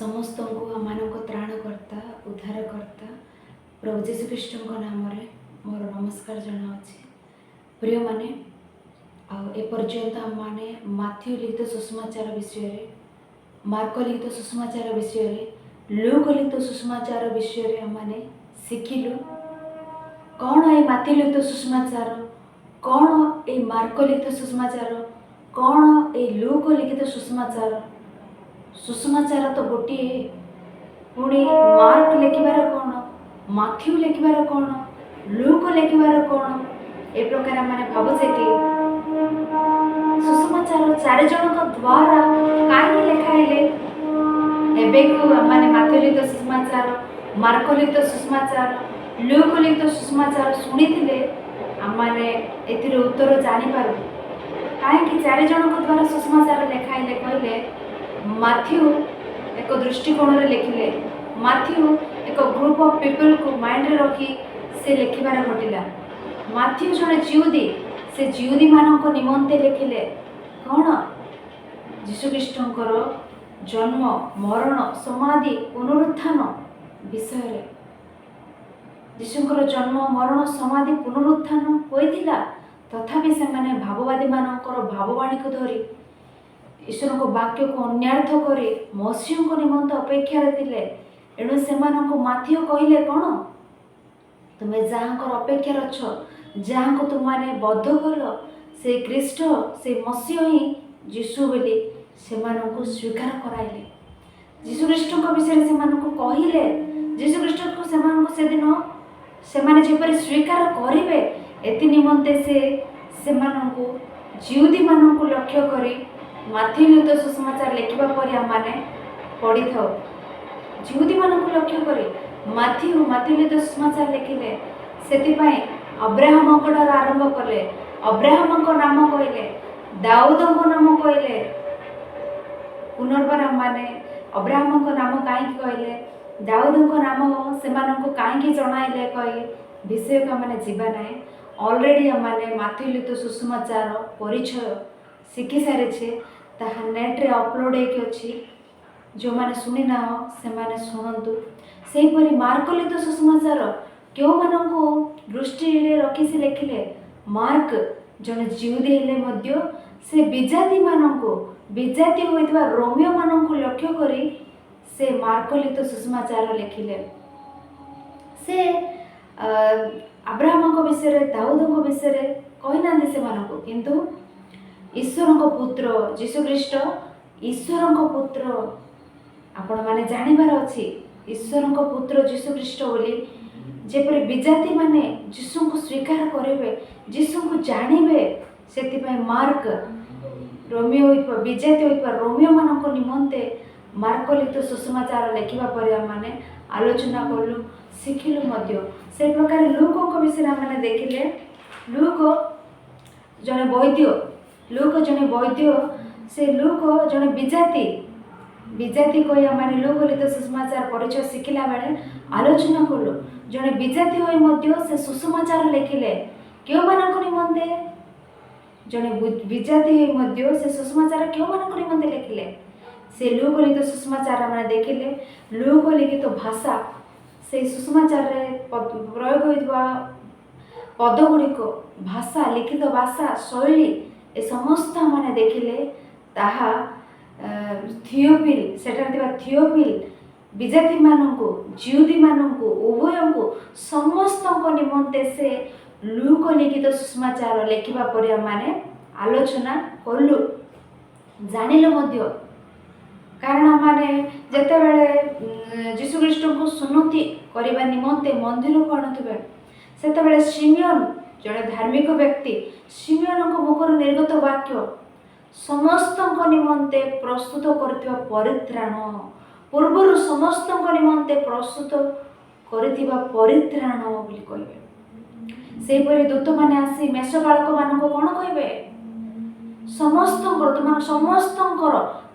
समस्त को आम त्राणकर्ता उद्धारकर्ता प्रभु जीशुख्रीष्ट नाम मोर नमस्कार जनावि। प्रिय माने एपर्यंत आम मैंने माथ्यू लिखित सुसमाचार विषय, मार्क लिखित सुसमाचार विषय, लूक लिखित सुसमाचार विषय आमने शिखिलु। कौन ये माथ्यू लिखित सुसमाचार, कौन ये मार्क लिखित सुसमाचार, कौन ये लूक लिखित सुसमाचार। सुसमाचार तो गोटे, पुणी मार्क लिखार कौन, माथ्यू लिखार कौन, लूक लिखार कौन, ए प्रकार मैंने भावुचे कि सुसमाचार चार जन द्वारा कहीं लिखाइले। एवं माथ्यू लिखित सुसमाचार, मार्क लिखित सुसमाचार, लूक लिखित सुसमाचार शुणी आमने ए उत्तर जानीपार कहीं चार जन द्वारा सुसमाचार लिखाइले कहले। माथ्यू एक दृष्टिकोण रे लिखिले, माथ्यू एक ग्रुप ऑफ पीपल को माइंड रे रखी से लिखिबार घटिला। माथ्यू जने जिहुदी, से जिहुदी मानक निमंते लिखिले कौन, जीशुख्रीष्टंकर जन्म मरण समाधि पुनरुत्थान विषय। जीशुंकर जन्म मरण समाधि पुनरुत्थान होइतिला, तथापि से माने भाववादी मानकर भाववाणी को धरी ईश्वर को वाक्य को अन्यार्थ करे मसीह को निमंत अपेक्षा रे। एणु से माथ्यू कहले कौन, तुम्हें जहाँकर अपेक्षा अच्छ, जहाँ को तुमने बद्ध कल से ख्रीष्ट से मसीह ही जीशु बोली से स्वीकार कराइले। जीशुख्रीष्ट विषय से कहले, जीशुख्रीष्ट को से दिन से जेपरी स्वीकार करेंगे एति निमंते से जिहुदी मानक लक्ष्य करी माथ्यू लिखित सुसमाचार लिखा पर आमने पढ़ी था। जिहुदी मानक लक्ष्य करे माथ्यू लिखित सुसमाचार लिखिले। से अब्राहम आरंभ कले, अब्राहम नाम कहले, दाऊद नाम कहले। पुनर्बार आमने अब्राहम नाम कहीं कहले, दाऊद नाम से कहीं जनाइले कही विषय को आमने जीवा ना। ऑलरेडी आमने माथ्यू लिखित सुसमाचार परिचय शिखी सारी ताहा नेट रे अपलोड होगी। जो मैंने शुणी ना से माने शुणु। से परी मार्क लिखित सुसमाचार क्यों मानू दृष्टि रखी से लिखिले। मार्क जन जिहुदी हेले से विजाति मानू विजाति होइतबा रोमियो मानू लक्ष्य करी से मार्क लिखित सुसमाचार लिखिले। से अब्राहम विषय दाऊद विषय कही ना से मानू, किंतु ईश्वर पुत्र जीशुख्रीष्ट ईश्वर पुत्र आपण माने जानिबार अछि। ईश्वर पुत्र जीशुख्रीष्ट बोली जेपरि विजाति माने जीशु को स्वीकार करेंगे, जीशु को जानवे, से मार्क रोमियो विजाति होइतबा रोमियो मानक निमंते मार्क लिखित सुसमाचार लिखा पर आमने आलोचना कलु शिखिलु मध्य। से प्रकार लूक विषय आमने देखिले। लूक जने वैद्य, लूक जने वैद्य, से लूक जने विजाति विजाति कही आमने लूक लिखित सुसमाचार परिचय शिखिला बेले आलोचना कलु। जने विजाति होई से सुसमाचार लिखिले क्यों मानक निमंते, जने विजाति होई से सुसमाचार क्यों मानक निमंते लिखिले। से लूक लिखित सुसमाचार आमने देखिले। लूक लिखित भाषा से सुसमाचार रे प्रयोग होइतबा पद गुड़िक भाषा लिखित भाषा शैली ए समस्त माने देखिले। ताहा थियोफिल सेठा थियोफिल विजाति मानू जिहुदी मानू उभय को समस्त निमंते से लूक लिखित सुसमाचार लिखा पर आमने आलोचना कलु जानिलु मध्य। कारण आमने जेते बेले जीशुख्रीष्ट को सुनति करबा निमंते मंदिर को आणुथिबे, सेते बेले सिमियन जड़े धार्मिक व्यक्ति, सिमियन मुखर निर्गत वाक्य समस्त निमंते प्रस्तुत करथिबा परित्राण पूर्वर समस्त निमंते प्रस्तुत करथिबा परित्राण बोली कहबे। से परि दूत माने आसी मेष बालक मानक कोन कहबे, समस्त समस्त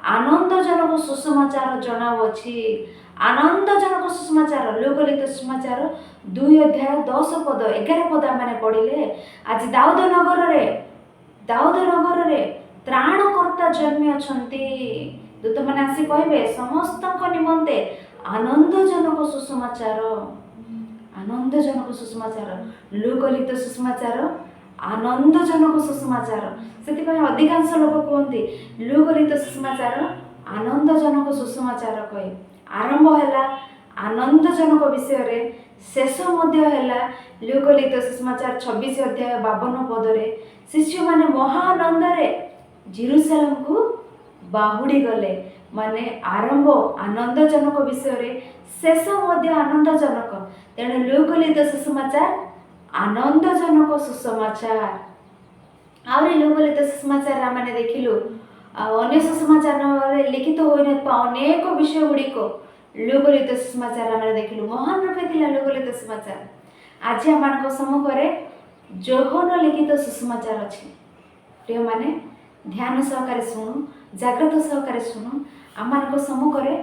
आनंदजनक सुसमाचार जनावछि। आनंदजनक सुसमाचार लूक लिखित सुसमाचार 2 अध्याय 10 पद 11 पद मैंने पढ़िले। आज दाऊद नगर रे त्राणकर्ता जन्मी अछंती। दूतମାନେ ଆସି କହିବେ ସମସ୍ତଙ୍କ ନିମନ୍ତେ ଆନନ୍ଦଜନକ ସୁସମାଚାର। ଆନନ୍ଦଜନକ ସୁସମାଚାର। ଲୁକ ଲିଖିତ ସୁସମାଚାର ଆନନ୍ଦଜନକ ସୁସମାଚାର। ସେଥିପାଇଁ ଅଧିକାଂଶ ଲୋକ କୁହନ୍ତି ଲୁକ ଲିଖିତ ସୁସମାଚାର ଆନନ୍ଦଜନକ ସୁସମାଚାର କହେ। ଆରମ୍ଭ ହେଲା ଆନନ୍ଦଜନକ ବିଷୟରେ, ଶେଷ ମଧ୍ୟ ହେଲା ଲୁକ ଲିଖିତ ସୁସମାଚାର 26 ଅଧ୍ୟାୟ 52 ପଦରେ। ଶିଷ୍ୟମାନେ ମହା ଆନନ୍ଦରେ ଜେରୁସାଲେମକୁ ବାହୁଡ଼ି ଗଲେ। ମାନେ ଆରମ୍ଭ ଆନନ୍ଦଜନକ ବିଷୟରେ, ଶେଷ ମଧ୍ୟ ଆନନ୍ଦଜନକ। ତେଣୁ ଲୁକ ଲିଖିତ ସୁସମାଚାର ଆନନ୍ଦଜନକ ସୁସମାଚାର। ଆହୁରି ଲୁକ ଲିଖିତ ସୁସମାଚାର ଆମେ ଦେଖିଲୁ ଆଉ ଅନ୍ୟ ସୁସମାଚାରରେ ଲିଖିତ ହୋଇନଥିବା ଅନେକ ବିଷୟ ଗୁଡ଼ିକ ଲୁକ ଲିଖିତ ସୁସମାଚାର ଆମେ ଦେଖିଲୁ। ମହାନ ରୂପେ ଥିଲା ଲୁକ ଲିଖିତ ସୁସମାଚାର। ଆଜି ଆମମାନଙ୍କ ସମ୍ମୁଖରେ ଯୋହନ ଲିଖିତ ସୁସମାଚାର ଅଛି। ପ୍ରିୟମାନେ ଧ୍ୟାନ ସହକାରେ ଶୁଣୁ, ଜାଗ୍ରତ ସହକାରେ ଶୁଣୁ। ଆମମାନଙ୍କ ସମ୍ମୁଖରେ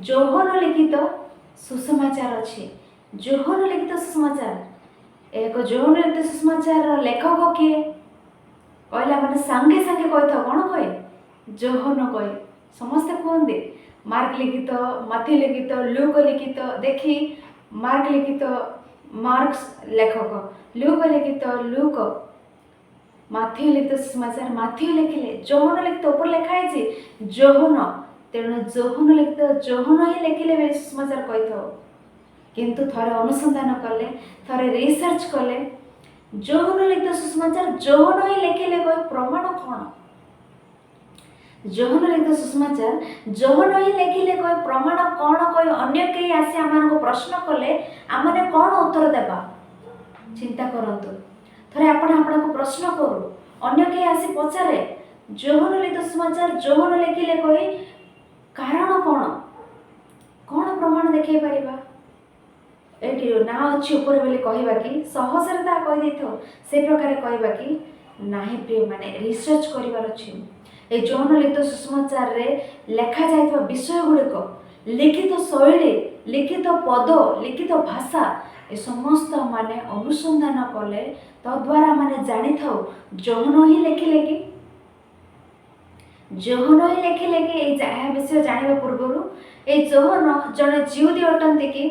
ଯୋହନ ଲିଖିତ ସୁସମାଚାର ଅଛି। ଯୋହନ ଲିଖିତ ସୁସମାଚାର। ଏକ ଯୋହନ ଲିଖିତ ସୁସମାଚାରର ଲେଖକ କିଏ କହିଲା ମାନେ ସାଙ୍ଗେ ସାଙ୍ଗେ କହିଥାଉ କ'ଣ କହେ? ଯୋହନ କହେ। ସମସ୍ତେ କୁହନ୍ତି ମାର୍କ ଲିଖିତ, ମାଥ୍ୟୁ ଲିଖିତ, ଲୁକ ଲିଖିତ। ଦେଖି ମାର୍କ ଲିଖିତ ମାର୍କ ଲେଖକ, ଲୁକ ଲିଖିତ ଲୁକ, ମାଥ୍ୟୁ ଲିଖିତ ସୁସମାଚାର ମାଥ୍ୟୁ ଲେଖିଲେ। ଯୋହନ ଲିଖିତ ଉପରେ ଲେଖା ହେଇଛି ଯୋହନ। ତେଣୁ ଯୋହନ ଲିଖିତ ଯୋହନ ହିଁ ଲେଖିଲେ ବୋଲି ସୁସମାଚାର କହିଥାଉ। କିନ୍ତୁ ଥରେ ଅନୁସନ୍ଧାନ କଲେ, ଥରେ ରିସର୍ଚ୍ଚ କଲେ ଯୋହନ ଲିଖିତ ସୁସମାଚାର ଯୋହନ ହିଁ ଲେଖିଲେ କହି ପ୍ରମାଣ କ'ଣ? ଯୋହନ ଲିଖିତ ସୁସମାଚାର ଯୋହନ ହିଁ ଲେଖିଲେ କହି ପ୍ରମାଣ କ'ଣ କହି ଅନ୍ୟ କେହି ଆସି ଆମମାନଙ୍କୁ ପ୍ରଶ୍ନ କଲେ ଆମେ କ'ଣ ଉତ୍ତର ଦେବା? ଚିନ୍ତା କରନ୍ତୁ। ଥରେ ଆପଣଙ୍କୁ ପ୍ରଶ୍ନ କରୁ, ଅନ୍ୟ କେହି ଆସି ପଚାରେ ଯୋହନ ଲିଖିତ ସୁସମାଚାର ଯୋହନ ଲେଖିଲେ କହି କାରଣ କ'ଣ? କ'ଣ ପ୍ରମାଣ ଦେଖାଇ ପାରିବା? ଏଇଠି ନାଁ ଅଛି ଉପରେ ବୋଲି କହିବା କି? ସହଜରେ ତାହା କହିଦେଇଥାଉ ସେ ପ୍ରକାର କହିବା କି? ନାହିଁ ପ୍ରିୟମାନେ, ରିସର୍ଚ୍ଚ କରିବାର ଅଛି। ଏ ଯୋହନ ଲିଖିତ ସୁସମାଚାରରେ ଲେଖାଯାଇଥିବା ବିଷୟ ଗୁଡ଼ିକ, ଲିଖିତ ଶୈଳୀ, ଲିଖିତ ପଦ, ଲିଖିତ ଭାଷା ଏ ସମସ୍ତ ମାନେ ଅନୁସନ୍ଧାନ କଲେ ତଦ୍ୱାରା ମାନେ ଜାଣିଥାଉ ଯୋହନ ହିଁ ଲେଖିଲେ କି? ଯୋହନ ହିଁ ଲେଖିଲେ କି? ଏହା ବିଷୟ ଜାଣିବା ପୂର୍ବରୁ ଏ ଯୋହନ ଜଣେ ଜିହୁଦୀ ଅଟନ୍ତି କି?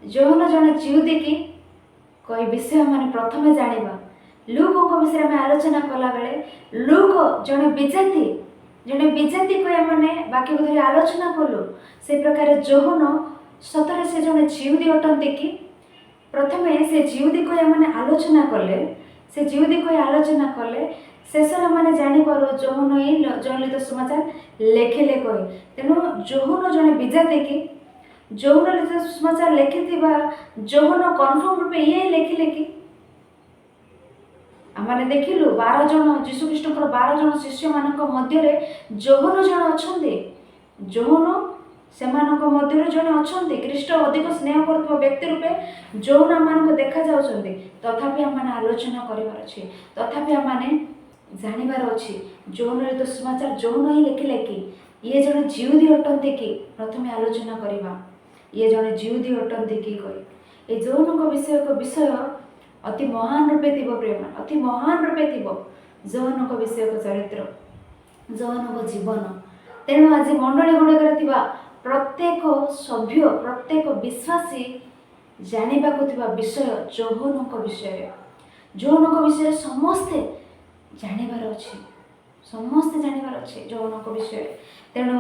ଯୋହନ ଜଣେ ଜିହୁଦୀ କି କହି ବିଷୟ ମାନେ ପ୍ରଥମେ ଜାଣିବା। ଲୁକଙ୍କ ବିଷୟରେ ଆମେ ଆଲୋଚନା କଲାବେଳେ ଲୁକ ଜଣେ ବିଜାତି କହି ଆମେ ବାକ୍ୟକୁ ଧରି ଆଲୋଚନା କଲୁ। ସେ ପ୍ରକାର ଯୋହନ ସତରେ ସେ ଜଣେ ଜିହୁଦୀ ଅଟନ୍ତି କି? ପ୍ରଥମେ ସେ ଜିହୁଦୀ କହି ଆମେ ଆଲୋଚନା କଲେ ଶେଷରେ ମାନେ ଜାଣିପାରୁ ଯୋହନ ହିଁ ଯୋହନ ଲିଖିତ ସୁସମାଚାର ଲେଖିଲେ କହି। ତେଣୁ ଯୋହନ ଜଣେ ବିଜାତି କି? ଯୋହନ ଲିଖିତ ସୁସମାଚାର ଲେଖିଥିବା ଯୋହନ କନଫର୍ମ ରୂପେ ଇଏ ଲେଖିଲେ କି? ଆମେ ଦେଖିଲୁ 12 ଜଣ ଯୀଶୁଖ୍ରୀଷ୍ଟଙ୍କର 12 ଜଣ ଶିଷ୍ୟମାନଙ୍କ ମଧ୍ୟରେ ଯୋହନ ଜଣେ ଅଛନ୍ତି। ଯୋହନ ସେମାନଙ୍କ ମଧ୍ୟରୁ ଜଣେ ଅଛନ୍ତି। ଖ୍ରୀଷ୍ଟ ଅଧିକ ସ୍ନେହ କରୁଥିବା ବ୍ୟକ୍ତି ରୂପେ ଯୋହନ ଆମମାନଙ୍କୁ ଦେଖାଯାଉଛନ୍ତି। ତଥାପି ଆମେ ଆଲୋଚନା କରିବାର ଅଛି, ତଥାପି ଆମେ ଜାଣିବାର ଅଛି ଯୋହନ ଲିଖିତ ସୁସମାଚାର ଯୋହନ ହିଁ ଲେଖିଲେ କି? ଇଏ ଜଣେ ଜିହୁଦୀ ଅଟନ୍ତି କି? ପ୍ରଥମେ ଆଲୋଚନା କରିବା ଇଏ ଜଣେ ଜିହୁଦୀ ଅଟନ୍ତି କି କହି। ଏ ଯୋହନଙ୍କ ବିଷୟ ଅତି ମହାନ ରୂପେ ଥିବ ପ୍ରେମ, ଅତି ମହାନ ରୂପେ ଥିବ ଯୋହନଙ୍କ ବିଷୟକ ଚରିତ୍ର, ଯୋହନଙ୍କ ଜୀବନ। ତେଣୁ ଆଜି ମଣ୍ଡଳୀ ଗୁଡ଼ିକରେ ଥିବା ପ୍ରତ୍ୟେକ ସଭ୍ୟ, ପ୍ରତ୍ୟେକ ବିଶ୍ୱାସୀ ଜାଣିବାକୁ ଥିବା ବିଷୟ ଯୋହନଙ୍କ ବିଷୟରେ। ଯୋହନଙ୍କ ବିଷୟରେ ସମସ୍ତେ ଜାଣିବାର ଅଛି ଯୋହନଙ୍କ ବିଷୟରେ। ତେଣୁ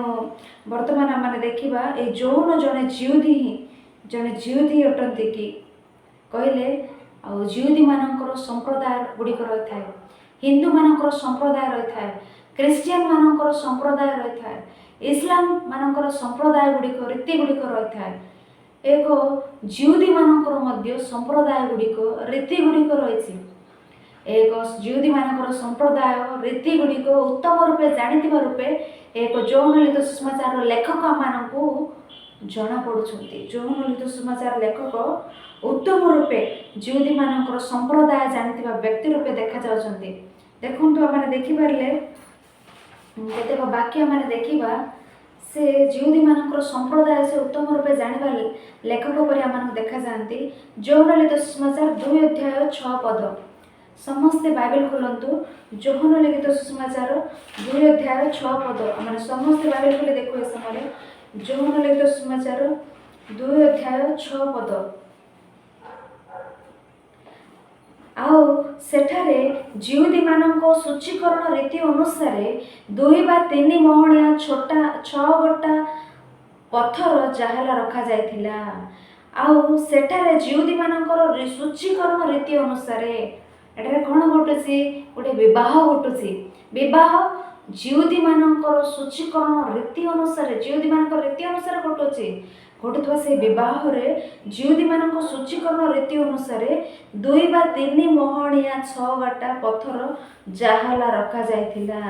ବର୍ତ୍ତମାନ ଆମେ ଦେଖିବା ଏ ଯୋହନ ଜଣେ ଜିହୁଦୀ ଅଟନ୍ତି କି କହିଲେ ଆଉ ଜିହୁଦୀମାନଙ୍କର ସମ୍ପ୍ରଦାୟ ଗୁଡ଼ିକ ରହିଥାଏ, ହିନ୍ଦୁମାନଙ୍କର ସମ୍ପ୍ରଦାୟ ରହିଥାଏ, ଖ୍ରୀଷ୍ଟିଆନ ମାନଙ୍କର ସମ୍ପ୍ରଦାୟ ରହିଥାଏ, ଇସଲାମ ମାନଙ୍କର ସମ୍ପ୍ରଦାୟ ଗୁଡ଼ିକ ରୀତି ଗୁଡ଼ିକ ରହିଥାଏ। ଏକ ଜିହୁଦୀମାନଙ୍କର ମଧ୍ୟ ସମ୍ପ୍ରଦାୟ ଗୁଡ଼ିକ ରୀତି ଗୁଡ଼ିକ ରହିଛି। ଏକ ଜିହୁଦୀମାନଙ୍କର ସମ୍ପ୍ରଦାୟ ରୀତି ଗୁଡ଼ିକ ଉତ୍ତମ ରୂପେ ଜାଣିଥିବା ରୂପେ ଏକ ଯୋହନ ଲିଖିତ ସୁସମାଚାରର ଲେଖକ ଆମମାନଙ୍କୁ ଜଣାପଡ଼ୁଛନ୍ତି। ଯୋହନ ଲିଖିତ ସୁସମାଚାର ଲେଖକ ଉତ୍ତମ ରୂପେ ଜିହୁଦୀମାନଙ୍କର ସମ୍ପ୍ରଦାୟ ଜାଣିଥିବା ବ୍ୟକ୍ତି ରୂପେ ଦେଖାଯାଉଛନ୍ତି। ଦେଖନ୍ତୁ ଆମେ ଦେଖିପାରିଲେ କେତେକ ବାକ୍ୟ ଆମେ ଦେଖିବା ସେ ଜିହୁଦୀମାନଙ୍କର ସମ୍ପ୍ରଦାୟ ସେ ଉତ୍ତମ ରୂପେ ଜାଣିବା ଲେଖକ ପରି ଆମମାନଙ୍କୁ ଦେଖାଯାଆନ୍ତି। ଯୋହନ ଲିଖିତ ସୁସମାଚାର 2 ଅଧ୍ୟାୟ 6 ପଦ। ସମସ୍ତେ ବାଇବେଲ ଖୋଲନ୍ତୁ। ଯୋହନ ଲିଖିତ ସୁସମାଚାର 2 ଅଧ୍ୟାୟ 6 ପଦ। ଆମେ ସମସ୍ତେ ବାଇବେଲ ଖୋଲି ଦେଖୁ ଏ ସମୟରେ। ଯୋହନ ଲିଖିତ ସୁସମାଚାର 2 ଅଧ୍ୟାୟ 6 ପଦ। ଆଉ ସେଠାରେ ଜିହୁଦୀମାନଙ୍କ ସୂଚୀକରଣ ରୀତି ଅନୁସାରେ 2 ବା 3 ମହଣିଆ ଛଅ ଗୋଟା ପଥର ଜାହେଲା ରଖାଯାଇଥିଲା। ଆଉ ସେଠାରେ ଜିହୁଦୀମାନଙ୍କର ସୂଚୀକରଣ ରୀତି ଅନୁସାରେ ଏଠାରେ କ'ଣ ଘଟୁଛି? ଗୋଟେ ବିବାହ ଘଟୁଛି। ବିବାହ ଜିହୁଦୀମାନଙ୍କର ସୂଚୀକରଣ ରୀତି ଅନୁସାରେ ଘଟୁଥିବା ସେ ବିବାହରେ ଜିହୁଦୀମାନଙ୍କ ସୂଚୀକରଣ ରୀତି ଅନୁସାରେ 2 ବା 3 ମହଣିଆ 6 ଗୋଟା ପଥର ଜାହେଲା ରଖାଯାଇଥିଲା।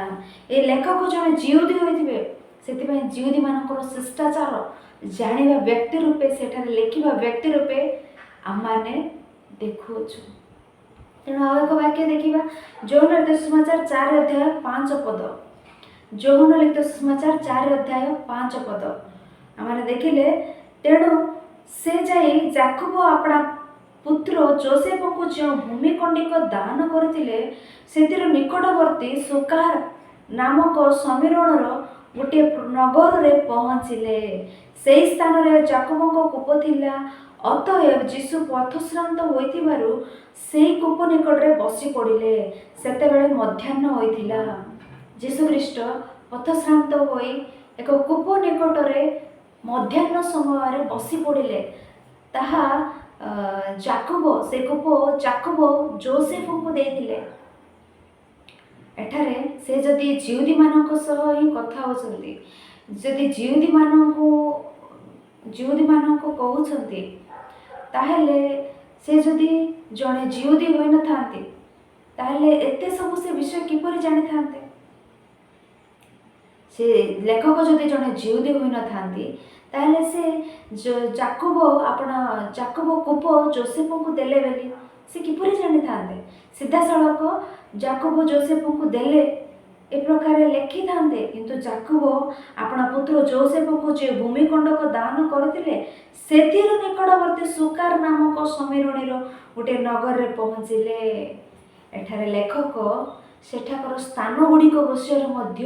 ଏ ଲେଖକ ଜଣେ ଜିହୁଦୀ ହୋଇଥିବେ, ସେଥିପାଇଁ ଜିହୁଦୀମାନଙ୍କର ଶିଷ୍ଟାଚାର ଜାଣିବା ବ୍ୟକ୍ତି ରୂପେ, ସେଠାରେ ଲେଖିବା ବ୍ୟକ୍ତି ରୂପେ ଆମମାନେ ଦେଖୁଅଛୁ। ତେଣୁ ଆଉ ଏକ ବାକ୍ୟ ଦେଖିବା, ଯୋହନ ଲିଖିତ ସୁସମାଚାର 4 ଅଧ୍ୟାୟ 5 ପଦ। ଯୋହନ ଲିଖିତ ସୁସମାଚାର 4 ଅଧ୍ୟାୟ 5 ପଦ ଆମମାନେ ଦେଖିଲେ, ତେଣୁ ସେ ଯାଇ ଯାକୋବ ଆପଣା ପୁତ୍ର ଯୋସେଫଙ୍କୁ ଯେଉଁ ଭୂମିଖଣ୍ଡିକ ଦାନ କରିଥିଲେ, ସେଥିରୁ ନିକଟବର୍ତ୍ତୀ ସୁକାର ନାମକ ସମୀରଣର ଗୋଟିଏ ନଗରରେ ପହଞ୍ଚିଲେ। ସେହି ସ୍ଥାନରେ ଯାକୋବଙ୍କ କୂପ ଥିଲା। ଅତଏବ ଯୀଶୁ ପଥଶ୍ରାନ୍ତ ହୋଇଥିବାରୁ ସେହି କୂପ ନିକଟରେ ବସି ପଡ଼ିଲେ। ସେତେବେଳେ ମଧ୍ୟାହ୍ନ ହୋଇଥିଲା। ଯୀଶୁଖ୍ରୀଷ୍ଟ ପଥଶ୍ରାନ୍ତ ହୋଇ ଏକ କୂପ ନିକଟରେ ମଧ୍ୟାହ୍ନ ସମୟରେ ବସି ପଡ଼ିଲେ। ତାହା ସେ କୂପ ଯାକୋବ ଯୋସେଫଙ୍କୁ ଦେଇଥିଲେ। ଏଠାରେ ସେ ଯଦି ଜିହୁଦୀମାନଙ୍କ ସହ ହିଁ କଥା ହେଉଛନ୍ତି, ଯଦି ଜିହୁଦୀମାନଙ୍କୁ କହୁଛନ୍ତି, ତାହେଲେ ସେ ଯଦି ଜଣେ ଜିହୁଦୀ ହୋଇନଥାନ୍ତି, ତାହେଲେ ଏତେ ସବୁ ସେ ବିଷୟ କିପରି ଜାଣିଥାନ୍ତେ? ସେ ଲେଖକ ଯଦି ଜଣେ ଜିହୁଦୀ ହୋଇନଥାନ୍ତି, ତାହେଲେ ସେ ଯାକୋବ କୂପ ଯୋସେଫଙ୍କୁ ଦେଲେ ବୋଲି ସେ କିପରି ଜାଣିଥାନ୍ତେ? ସିଧାସଳଖ ଯାକୋବ ଯୋସେଫଙ୍କୁ ଦେଲେ ଏ ପ୍ରକାର ଲେଖିଥାନ୍ତେ। କିନ୍ତୁ ଯାକୋବ ଆପଣା ପୁତ୍ର ଯୋସେଫଙ୍କୁ ଯେ ଭୂମିଖଣ୍ଡକ ଦାନ କରିଥିଲେ, ସେଥିରୁ ନିକଟବର୍ତ୍ତୀ ସୁକାର ନାମକ ସମୀରଣୀର ଗୋଟିଏ ନଗରରେ ପହଞ୍ଚିଲେ। ଏଠାରେ ଲେଖକ ସେଠାକାର ସ୍ଥାନ ଗୁଡ଼ିକ ବିଷୟରେ ମଧ୍ୟ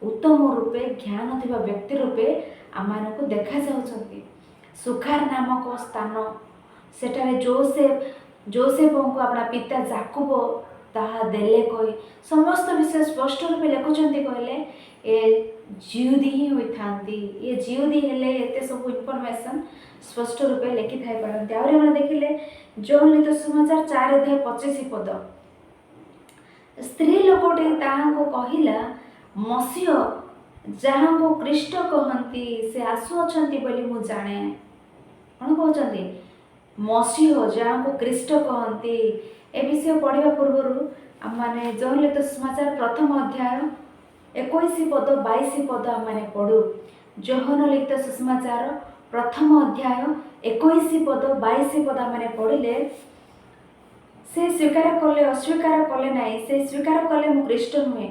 ଉତ୍ତମ ରୂପେ ଜ୍ଞାନ ଥିବା ବ୍ୟକ୍ତି ରୂପେ ଆମମାନଙ୍କୁ ଦେଖାଯାଉଛନ୍ତି। ସୁକାର ନାମକ ସ୍ଥାନ, ସେଠାରେ ଯୋସେଫଙ୍କୁ ଆପଣା ପିତା ଯାକୋବ ତାହା ଦେଲେ କହି ସମସ୍ତ ବିଷୟ ସ୍ପଷ୍ଟ ରୂପେ ଲେଖୁଛନ୍ତି। କହିଲେ ଏ ଜିହୁଦୀ ହିଁ ହୋଇଥାନ୍ତି। ଏ ଜିହୁଦୀ ହେଲେ ଏତେ ସବୁ ଇନଫର୍ମେସନ୍ ସ୍ପଷ୍ଟ ରୂପେ ଲେଖିଥାଇ ପାରନ୍ତି। ଆହୁରି ଆମେ ଦେଖିଲେ ଯୋହନ ଲିଖିତ ସୁସମାଚାର 4 ଅଧ୍ୟାୟ 25 ପଦ। ସ୍ତ୍ରୀ ଲୋକଟି ତାହାଙ୍କୁ କହିଲା, ମସିହ ଯାହାଙ୍କୁ ଖ୍ରୀଷ୍ଟ କହନ୍ତି, ସେ ଆସୁଅଛନ୍ତି ବୋଲି ମୁଁ ଜାଣେ। କ'ଣ କହୁଛନ୍ତି? ମସିହ ଯାହାଙ୍କୁ ଖ୍ରୀଷ୍ଟ କହନ୍ତି। ଏ ବିଷୟ ପଢ଼ିବା ପୂର୍ବରୁ ଆମମାନେ ଯୋହନ ଲିଖିତ ସୁସମାଚାର 1 ଅଧ୍ୟାୟ 21 ପଦ 22 ପଦ ଆମମାନେ ପଢ଼ୁ। ଯୋହନ ଲିଖିତ ସୁସମାଚାର 1 ଅଧ୍ୟାୟ 21 ପଦ 22 ପଦ ଆମମାନେ ପଢ଼ିଲେ, ସେ ସ୍ୱୀକାର କଲେ, ଅସ୍ୱୀକାର କଲେ ନାହିଁ। ସେ ସ୍ୱୀକାର କଲେ ମୁଁ ଖ୍ରୀଷ୍ଟ ନୁହେଁ।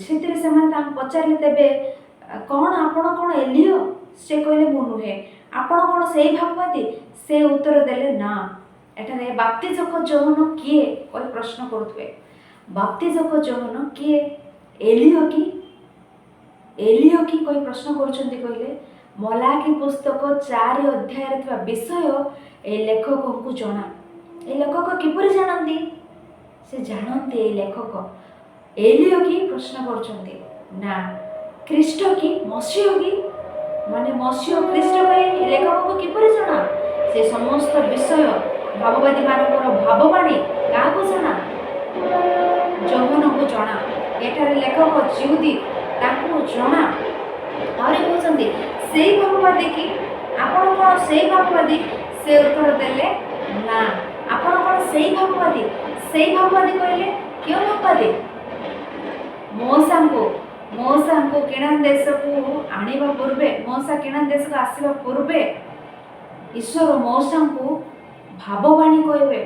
ସେଥିରେ ସେମାନେ ତାଙ୍କୁ ପଚାରିଲେ, ତେବେ କ'ଣ ଆପଣ କ'ଣ ଏଲିୟ? ସେ କହିଲେ, ମୁଁ ନୁହେଁ। ଆପଣ କ'ଣ ସେଇ ଭାବବାଦୀ? ସେ ଉତ୍ତର ଦେଲେ, ନା। ଏଠାରେ ବାପ୍ତିଜକ ଯୋହନ କିଏ କହି ପ୍ରଶ୍ନ କରୁଥିବେ। ବାପ୍ତିଜକ ଯୋହନ କିଏ? ଏଲିୟ କି କହି ପ୍ରଶ୍ନ କରୁଛନ୍ତି। କହିଲେ ମଲାଖୀ ପୁସ୍ତକ 4 ଅଧ୍ୟାୟରେ ଥିବା ବିଷୟ ଏ ଲେଖକଙ୍କୁ ଜଣା। ଏ ଲେଖକ କିପରି ଜାଣନ୍ତି? ସେ ଜାଣନ୍ତି ଏ ଲେଖକ ଏଲିୟ କି ପ୍ରଶ୍ନ କରୁଛନ୍ତି, ନା। ଖ୍ରୀଷ୍ଟ କି, ମସିହ କି? ମାନେ ମସିହ ଖ୍ରୀଷ୍ଟ କହି ଲେଖକଙ୍କୁ କିପରି ଜଣା? ସେ ସମସ୍ତ ବିଷୟ ଭାବବାଦୀ ମାନଙ୍କର ଭାବବାଣୀ କାହାକୁ ଜଣା? ଯୋହନଙ୍କୁ ଜଣା। ଏଠାରେ ଲେଖକ ଜିହୁଦୀ, ତାଙ୍କୁ ଜଣା। ଆହୁରି କହୁଛନ୍ତି, ସେଇ ଭାବବାଦୀ କି? ଆପଣ କ'ଣ ସେଇ ଭାବବାଦୀ? ସେ ଉତ୍ତର ଦେଲେ, ନା। ଆପଣ କ'ଣ ସେଇ ଭାବବାଦୀ? ସେଇ ଭାବବାଦୀ କହିଲେ କେଉଁ ଭାବବାଦୀ? ମଉସାଙ୍କୁ କିଣାନ୍ ଦେଶକୁ ଆଣିବା ପୂର୍ବେ, ମଉସା କିଣାନ୍ ଦେଶକୁ ଆସିବା ପୂର୍ବେ ଈଶ୍ୱର ମଉସାଙ୍କୁ ଭାବବାଣୀ କହିବେ।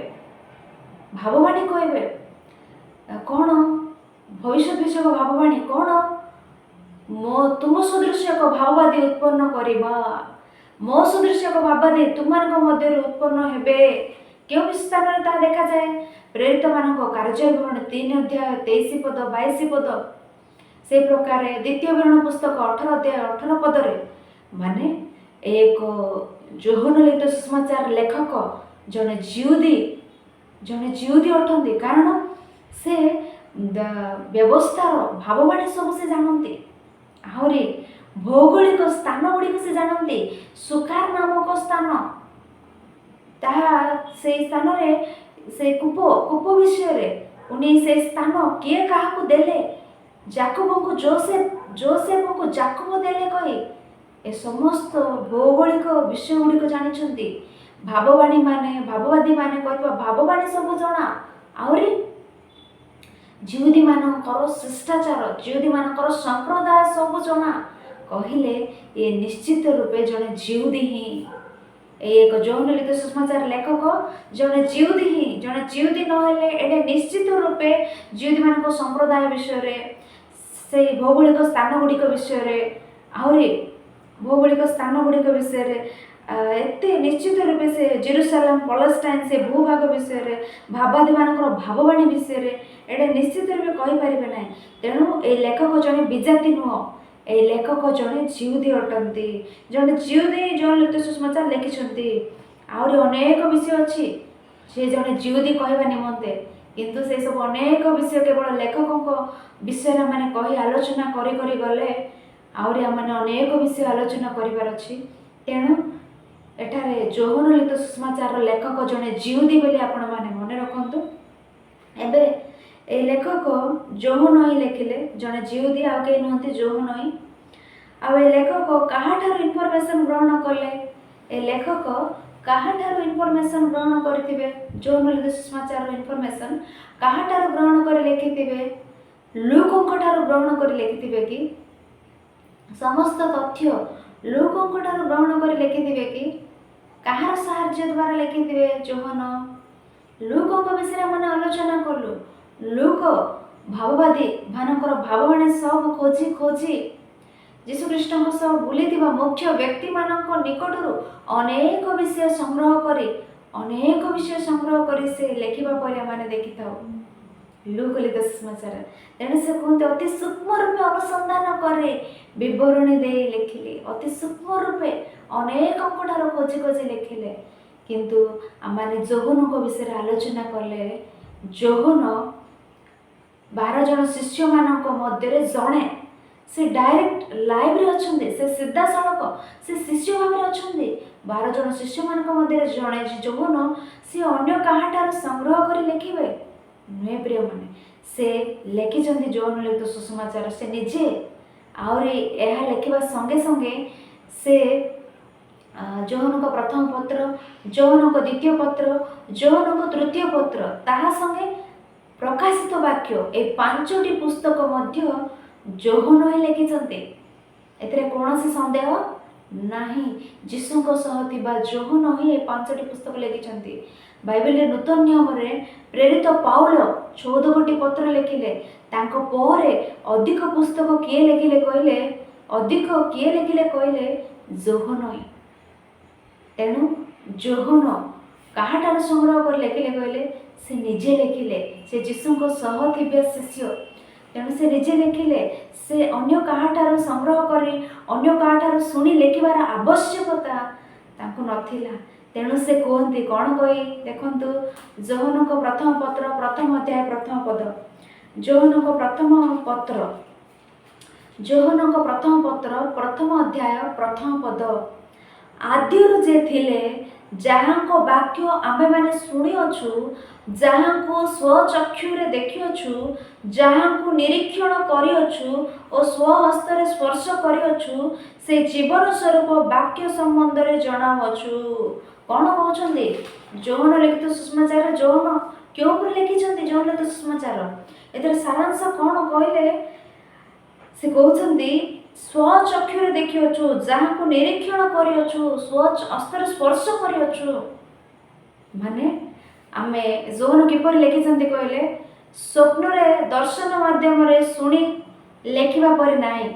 କ'ଣ? ଭବିଷ୍ୟତ ବିଷୟକ ଭାବବାଣୀ କ'ଣ? ତୁମ ସଦୃଶ ଏକ ଭାବବାଦୀ ଉତ୍ପନ୍ନ କରିବା। ମୋ ସଦୃଶ ଏକ ଭାବବାଦୀ ତୁମମାନଙ୍କ ମଧ୍ୟରୁ ଉତ୍ପନ୍ନ ହେବେ। କେଉଁ ସ୍ଥାନରେ ତାହା ଦେଖାଯାଏ? ପ୍ରେରିତମାନଙ୍କ କାର୍ଯ୍ୟ ବିବରଣୀ 3 ଅଧ୍ୟାୟ 23 ପଦ 22 ପଦ। ସେ ପ୍ରକାର ଦ୍ୱିତୀୟ ବିବରଣୀ ପୁସ୍ତକ 18 ଅଧ୍ୟାୟ 18 ପଦରେ ମାନେ ଏକ ଯୋହନ ଲିଖିତ ସୁସମାଚାର ଲେଖକ ଜଣେ ଜିହୁଦୀ ଅଟନ୍ତି। କାରଣ ସେ ବ୍ୟବସ୍ଥାର ଭାବବାଣୀ ସବୁ ସେ ଜାଣନ୍ତି। ଆହୁରି ଭୌଗୋଳିକ ସ୍ଥାନ ଗୁଡ଼ିକ ସେ ଜାଣନ୍ତି। ସୁକାର ନାମକ ସ୍ଥାନ, ତାହା ସେଇ ସ୍ଥାନରେ ସେ କୂପ ବିଷୟରେ ଉନି ସେ ସ୍ଥାନ କିଏ କାହାକୁ ଦେଲେ, ଯାକୋବଙ୍କୁ ଯୋସେଫଙ୍କୁ ଯାକୋବ ଦେଲେ କହି ଏ ସମସ୍ତ ଭୌଗୋଳିକ ବିଷୟ ଗୁଡ଼ିକ ଜାଣିଛନ୍ତି। ଭାବବାଦୀ ମାନେ କହିବା ଭାବବାଣୀ ସବୁ ଜଣା। ଆହୁରି ଜିହୁଦୀମାନଙ୍କର ଶିଷ୍ଟାଚାର, ଜିହୁଦୀମାନଙ୍କର ସମ୍ପ୍ରଦାୟ ସବୁ ଜଣା। କହିଲେ ଏ ନିଶ୍ଚିତ ରୂପେ ଜଣେ ଜିହୁଦୀ ହିଁ। ଏକ ଯୋହନ ଲିଖିତ ସୁସମାଚାର ଲେଖକ ଜଣେ ଜିହୁଦୀ ହିଁ। ଜଣେ ଜିହୁଦୀ ନହେଲେ ଏଇଟା ନିଶ୍ଚିତ ରୂପେ ଜିହୁଦୀମାନଙ୍କ ସମ୍ପ୍ରଦାୟ ବିଷୟରେ, ସେଇ ଭୌଗୋଳିକ ସ୍ଥାନ ଗୁଡ଼ିକ ବିଷୟରେ, ଆହୁରି ଭୌଗୋଳିକ ସ୍ଥାନ ଗୁଡ଼ିକ ବିଷୟରେ ଏତେ ନିଶ୍ଚିତ ରୂପେ ସେ ଜେରୁସାଲେମ ପଲଷ୍ଟାଇନ ସେ ଭୂଭାଗ ବିଷୟରେ, ଭାବବାଦୀମାନଙ୍କର ଭାବବାଣୀ ବିଷୟରେ ଏଇଟା ନିଶ୍ଚିତ ରୂପେ କହିପାରିବେ ନାହିଁ। ତେଣୁ ଏଇ ଲେଖକ ଜଣେ ବିଜାତି ନୁହଁ, ଏହି ଲେଖକ ଜଣେ ଜିହୁଦୀ ଅଟନ୍ତି। ଜଣେ ଜିହୁଦୀ ଯୋହନ ଲିଖିତ ସୁସମାଚାର ଲେଖିଛନ୍ତି। ଆହୁରି ଅନେକ ବିଷୟ ଅଛି ସେ ଜଣେ ଜିହୁଦୀ କହିବା ନିମନ୍ତେ, କିନ୍ତୁ ସେସବୁ ଅନେକ ବିଷୟ କେବଳ ଲେଖକଙ୍କ ବିଷୟରେ ମାନେ କହି ଆଲୋଚନା କରି ଗଲେ ଆହୁରି ଆମମାନେ ଅନେକ ବିଷୟ ଆଲୋଚନା କରିବାର ଅଛି। ତେଣୁ ଏଠାରେ ଯୋହନ ଲିଖିତ ସୁସମାଚାରର ଲେଖକ ଜଣେ ଜିହୁଦୀ ବୋଲି ଆପଣମାନେ ମନେ ରଖନ୍ତୁ। ଏବେ এই ଲେଖକ ଯୋହନ ହିଁ ଲେଖିଲେ, ଜଣେ ଜିହୁଦୀ ଆଉ କେହି ନୁହନ୍ତି, ଯୋହନ ହିଁ। ଆଉ ଏ ଲେଖକ କାହାଠାରୁ ଇନଫର୍ମେସନ୍ ଗ୍ରହଣ କଲେ? ଏ ଲେଖକ କାହାଠାରୁ ଇନଫର୍ମେସନ୍ ଗ୍ରହଣ କରିଥିବେ? ଯୋହନ ଲିଖିତ ସୁସମାଚାରର ଇନଫର୍ମେସନ୍ କାହାଠାରୁ ଗ୍ରହଣ କରି ଲେଖିଥିବେ? ଲୁକଙ୍କଠାରୁ ଗ୍ରହଣ କରି ଲେଖିଥିବେ କି? ସମସ୍ତ ତଥ୍ୟ ଲୁକଙ୍କଠାରୁ ଗ୍ରହଣ କରି ଲେଖିଥିବେ କି? କାହାର ସାହାଯ୍ୟ ଦ୍ୱାରା ଲେଖିଥିବେ? ଯୋହନ। ଲୁକଙ୍କ ବିଷୟରେ ଆମେ ଆଲୋଚନା କଲୁ। ଲୁକ ଭାବବାଦୀ ମାନଙ୍କର ଭାବବାଣୀ ସବୁ ଖୋଜି ଯୀଶୁଖ୍ରୀଷ୍ଟଙ୍କ ସହ ବୁଲିଥିବା ମୁଖ୍ୟ ବ୍ୟକ୍ତିମାନଙ୍କ ନିକଟରୁ ଅନେକ ବିଷୟ ସଂଗ୍ରହ କରି ସେ ଲେଖିବା ପରେ ଆମେ ଦେଖିଥାଉ ଲୁକ ଲିଖିତ ସୁସମାଚାର। ତେଣୁ ସେ କୁହନ୍ତି ଅତି ସୂକ୍ଷ୍ମ ରୂପେ ଅନୁସନ୍ଧାନ କରି ବିବରଣୀ ଦେଇ ଲେଖିଲେ, ଅତି ସୂକ୍ଷ୍ମ ରୂପେ ଅନେକଙ୍କଠାରୁ ଖୋଜି ଲେଖିଲେ। କିନ୍ତୁ ଆମେ ଯୋହନଙ୍କ ବିଷୟରେ ଆଲୋଚନା କଲେ, ଯୋହନ 12 ଜଣ ଶିଷ୍ୟମାନଙ୍କ ମଧ୍ୟରେ ଜଣେ। ସେ ଡାଇରେକ୍ଟ ଲାଇଭରେ ଅଛନ୍ତି, ସେ ସିଧାସଳଖ ସେ ଶିଷ୍ୟ ଭାବରେ ଅଛନ୍ତି। 12 ଜଣ ଶିଷ୍ୟମାନଙ୍କ ମଧ୍ୟରେ ଜଣେ ଯୋହନ। ସେ ଅନ୍ୟ କାହାଠାରୁ ସଂଗ୍ରହ କରି ଲେଖିବେ ନୁହେଁ ପ୍ରିୟମାନେ। ସେ ଲେଖିଛନ୍ତି ଯୋହନ ଲିଖିତ ସୁସମାଚାର ସେ ନିଜେ। ଆହୁରି ଏହା ଲେଖିବା ସଙ୍ଗେ ସଙ୍ଗେ ସେ ଯୋହନଙ୍କ ପ୍ରଥମ ପତ୍ର, ଯୋହନଙ୍କ ଦ୍ୱିତୀୟ ପତ୍ର, ଯୋହନଙ୍କ ତୃତୀୟ ପତ୍ର, ତାହା ସଙ୍ଗେ ପ୍ରକାଶିତ ବାକ୍ୟ, ଏ 5ଟି ପୁସ୍ତକ ମଧ୍ୟ ଯୋହନ ହିଁ ଲେଖିଛନ୍ତି। ଏଥିରେ କୌଣସି ସନ୍ଦେହ ନାହିଁ। ଯୀଶୁଙ୍କ ସହ ଥିବା ଯୋହନ ହିଁ ଏ 5ଟି ପୁସ୍ତକ ଲେଖିଛନ୍ତି। ବାଇବେଲରେ ନୂତନ ନିୟମରେ ପ୍ରେରିତ ପାଉଲ 14ଟି ପତ୍ର ଲେଖିଲେ। ତାଙ୍କ ପରେ ଅଧିକ ପୁସ୍ତକ କିଏ ଲେଖିଲେ କହିଲେ ଯୋହନ ହିଁ। ତେଣୁ ଯୋହନ କାହାଠାରୁ ସଂଗ୍ରହ କରି ଲେଖିଲେ କହିଲେ? ସେ ନିଜେ ଲେଖିଲେ। ସେ ଯୀଶୁଙ୍କ ସହ ଥିବା ଶିଷ୍ୟ, ତେଣୁ ସେ ନିଜେ ଲେଖିଲେ। ସେ ଅନ୍ୟ କାହାଠାରୁ ସଂଗ୍ରହ କରି ଅନ୍ୟ କାହାଠାରୁ ଶୁଣି ଲେଖିବାର ଆବଶ୍ୟକତା ତାଙ୍କୁ ନଥିଲା। ତେଣୁ ସେ କୁହନ୍ତି କ'ଣ କହି ଦେଖନ୍ତୁ, ଯୋହନଙ୍କ ପ୍ରଥମ ପତ୍ର ପ୍ରଥମ ଅଧ୍ୟାୟ ପ୍ରଥମ ପଦ। ଯୋହନଙ୍କ ପ୍ରଥମ ପତ୍ର ପ୍ରଥମ ଅଧ୍ୟାୟ ପ୍ରଥମ ପଦ। ଆଦିରୁ ଯେ ଥିଲେ, ଯାହାଙ୍କ ବାକ୍ୟ ଆମ୍ଭେମାନେ ଶୁଣିଅଛୁ, ଯାହାଙ୍କୁ ସ୍ୱଚକ୍ଷୁରେ ଦେଖିଅଛୁ, ଯାହାଙ୍କୁ ନିରୀକ୍ଷଣ କରିଅଛୁ ଓ ସ୍ୱହସ୍ତରେ ସ୍ପର୍ଶ କରିଅଛୁ, ସେ ଜୀବନ ସ୍ୱରୂପ ବାକ୍ୟ ସମ୍ବନ୍ଧରେ ଜଣାଉଅଛୁ। କ'ଣ କହୁଛନ୍ତି? ଯୋହନ ଲିଖିତ ସୁସମାଚାର ଯୋହନ କେଉଁ ଉପରେ ଲେଖିଛନ୍ତି? ଯୋହନ ଲିଖିତ ସୁସମାଚାର। ଏଥିରେ ସାରାଂଶ କ'ଣ କହିଲେ? ସେ କହୁଛନ୍ତି ସ୍ୱଚକ୍ଷୁରେ ଦେଖିଅଛୁ, ଯାହାଙ୍କୁ ନିରୀକ୍ଷଣ କରିଅଛୁ, ସ୍ୱହସ୍ତରେ ସ୍ପର୍ଶ କରିଅଛୁ। ମାନେ ଆମେ ଯୋହନ କିପରି ଲେଖିଛନ୍ତି କହିଲେ? ସ୍ୱପ୍ନରେ ଦର୍ଶନ ମାଧ୍ୟମରେ ଶୁଣି ଲେଖିବା ପରି ନାହିଁ,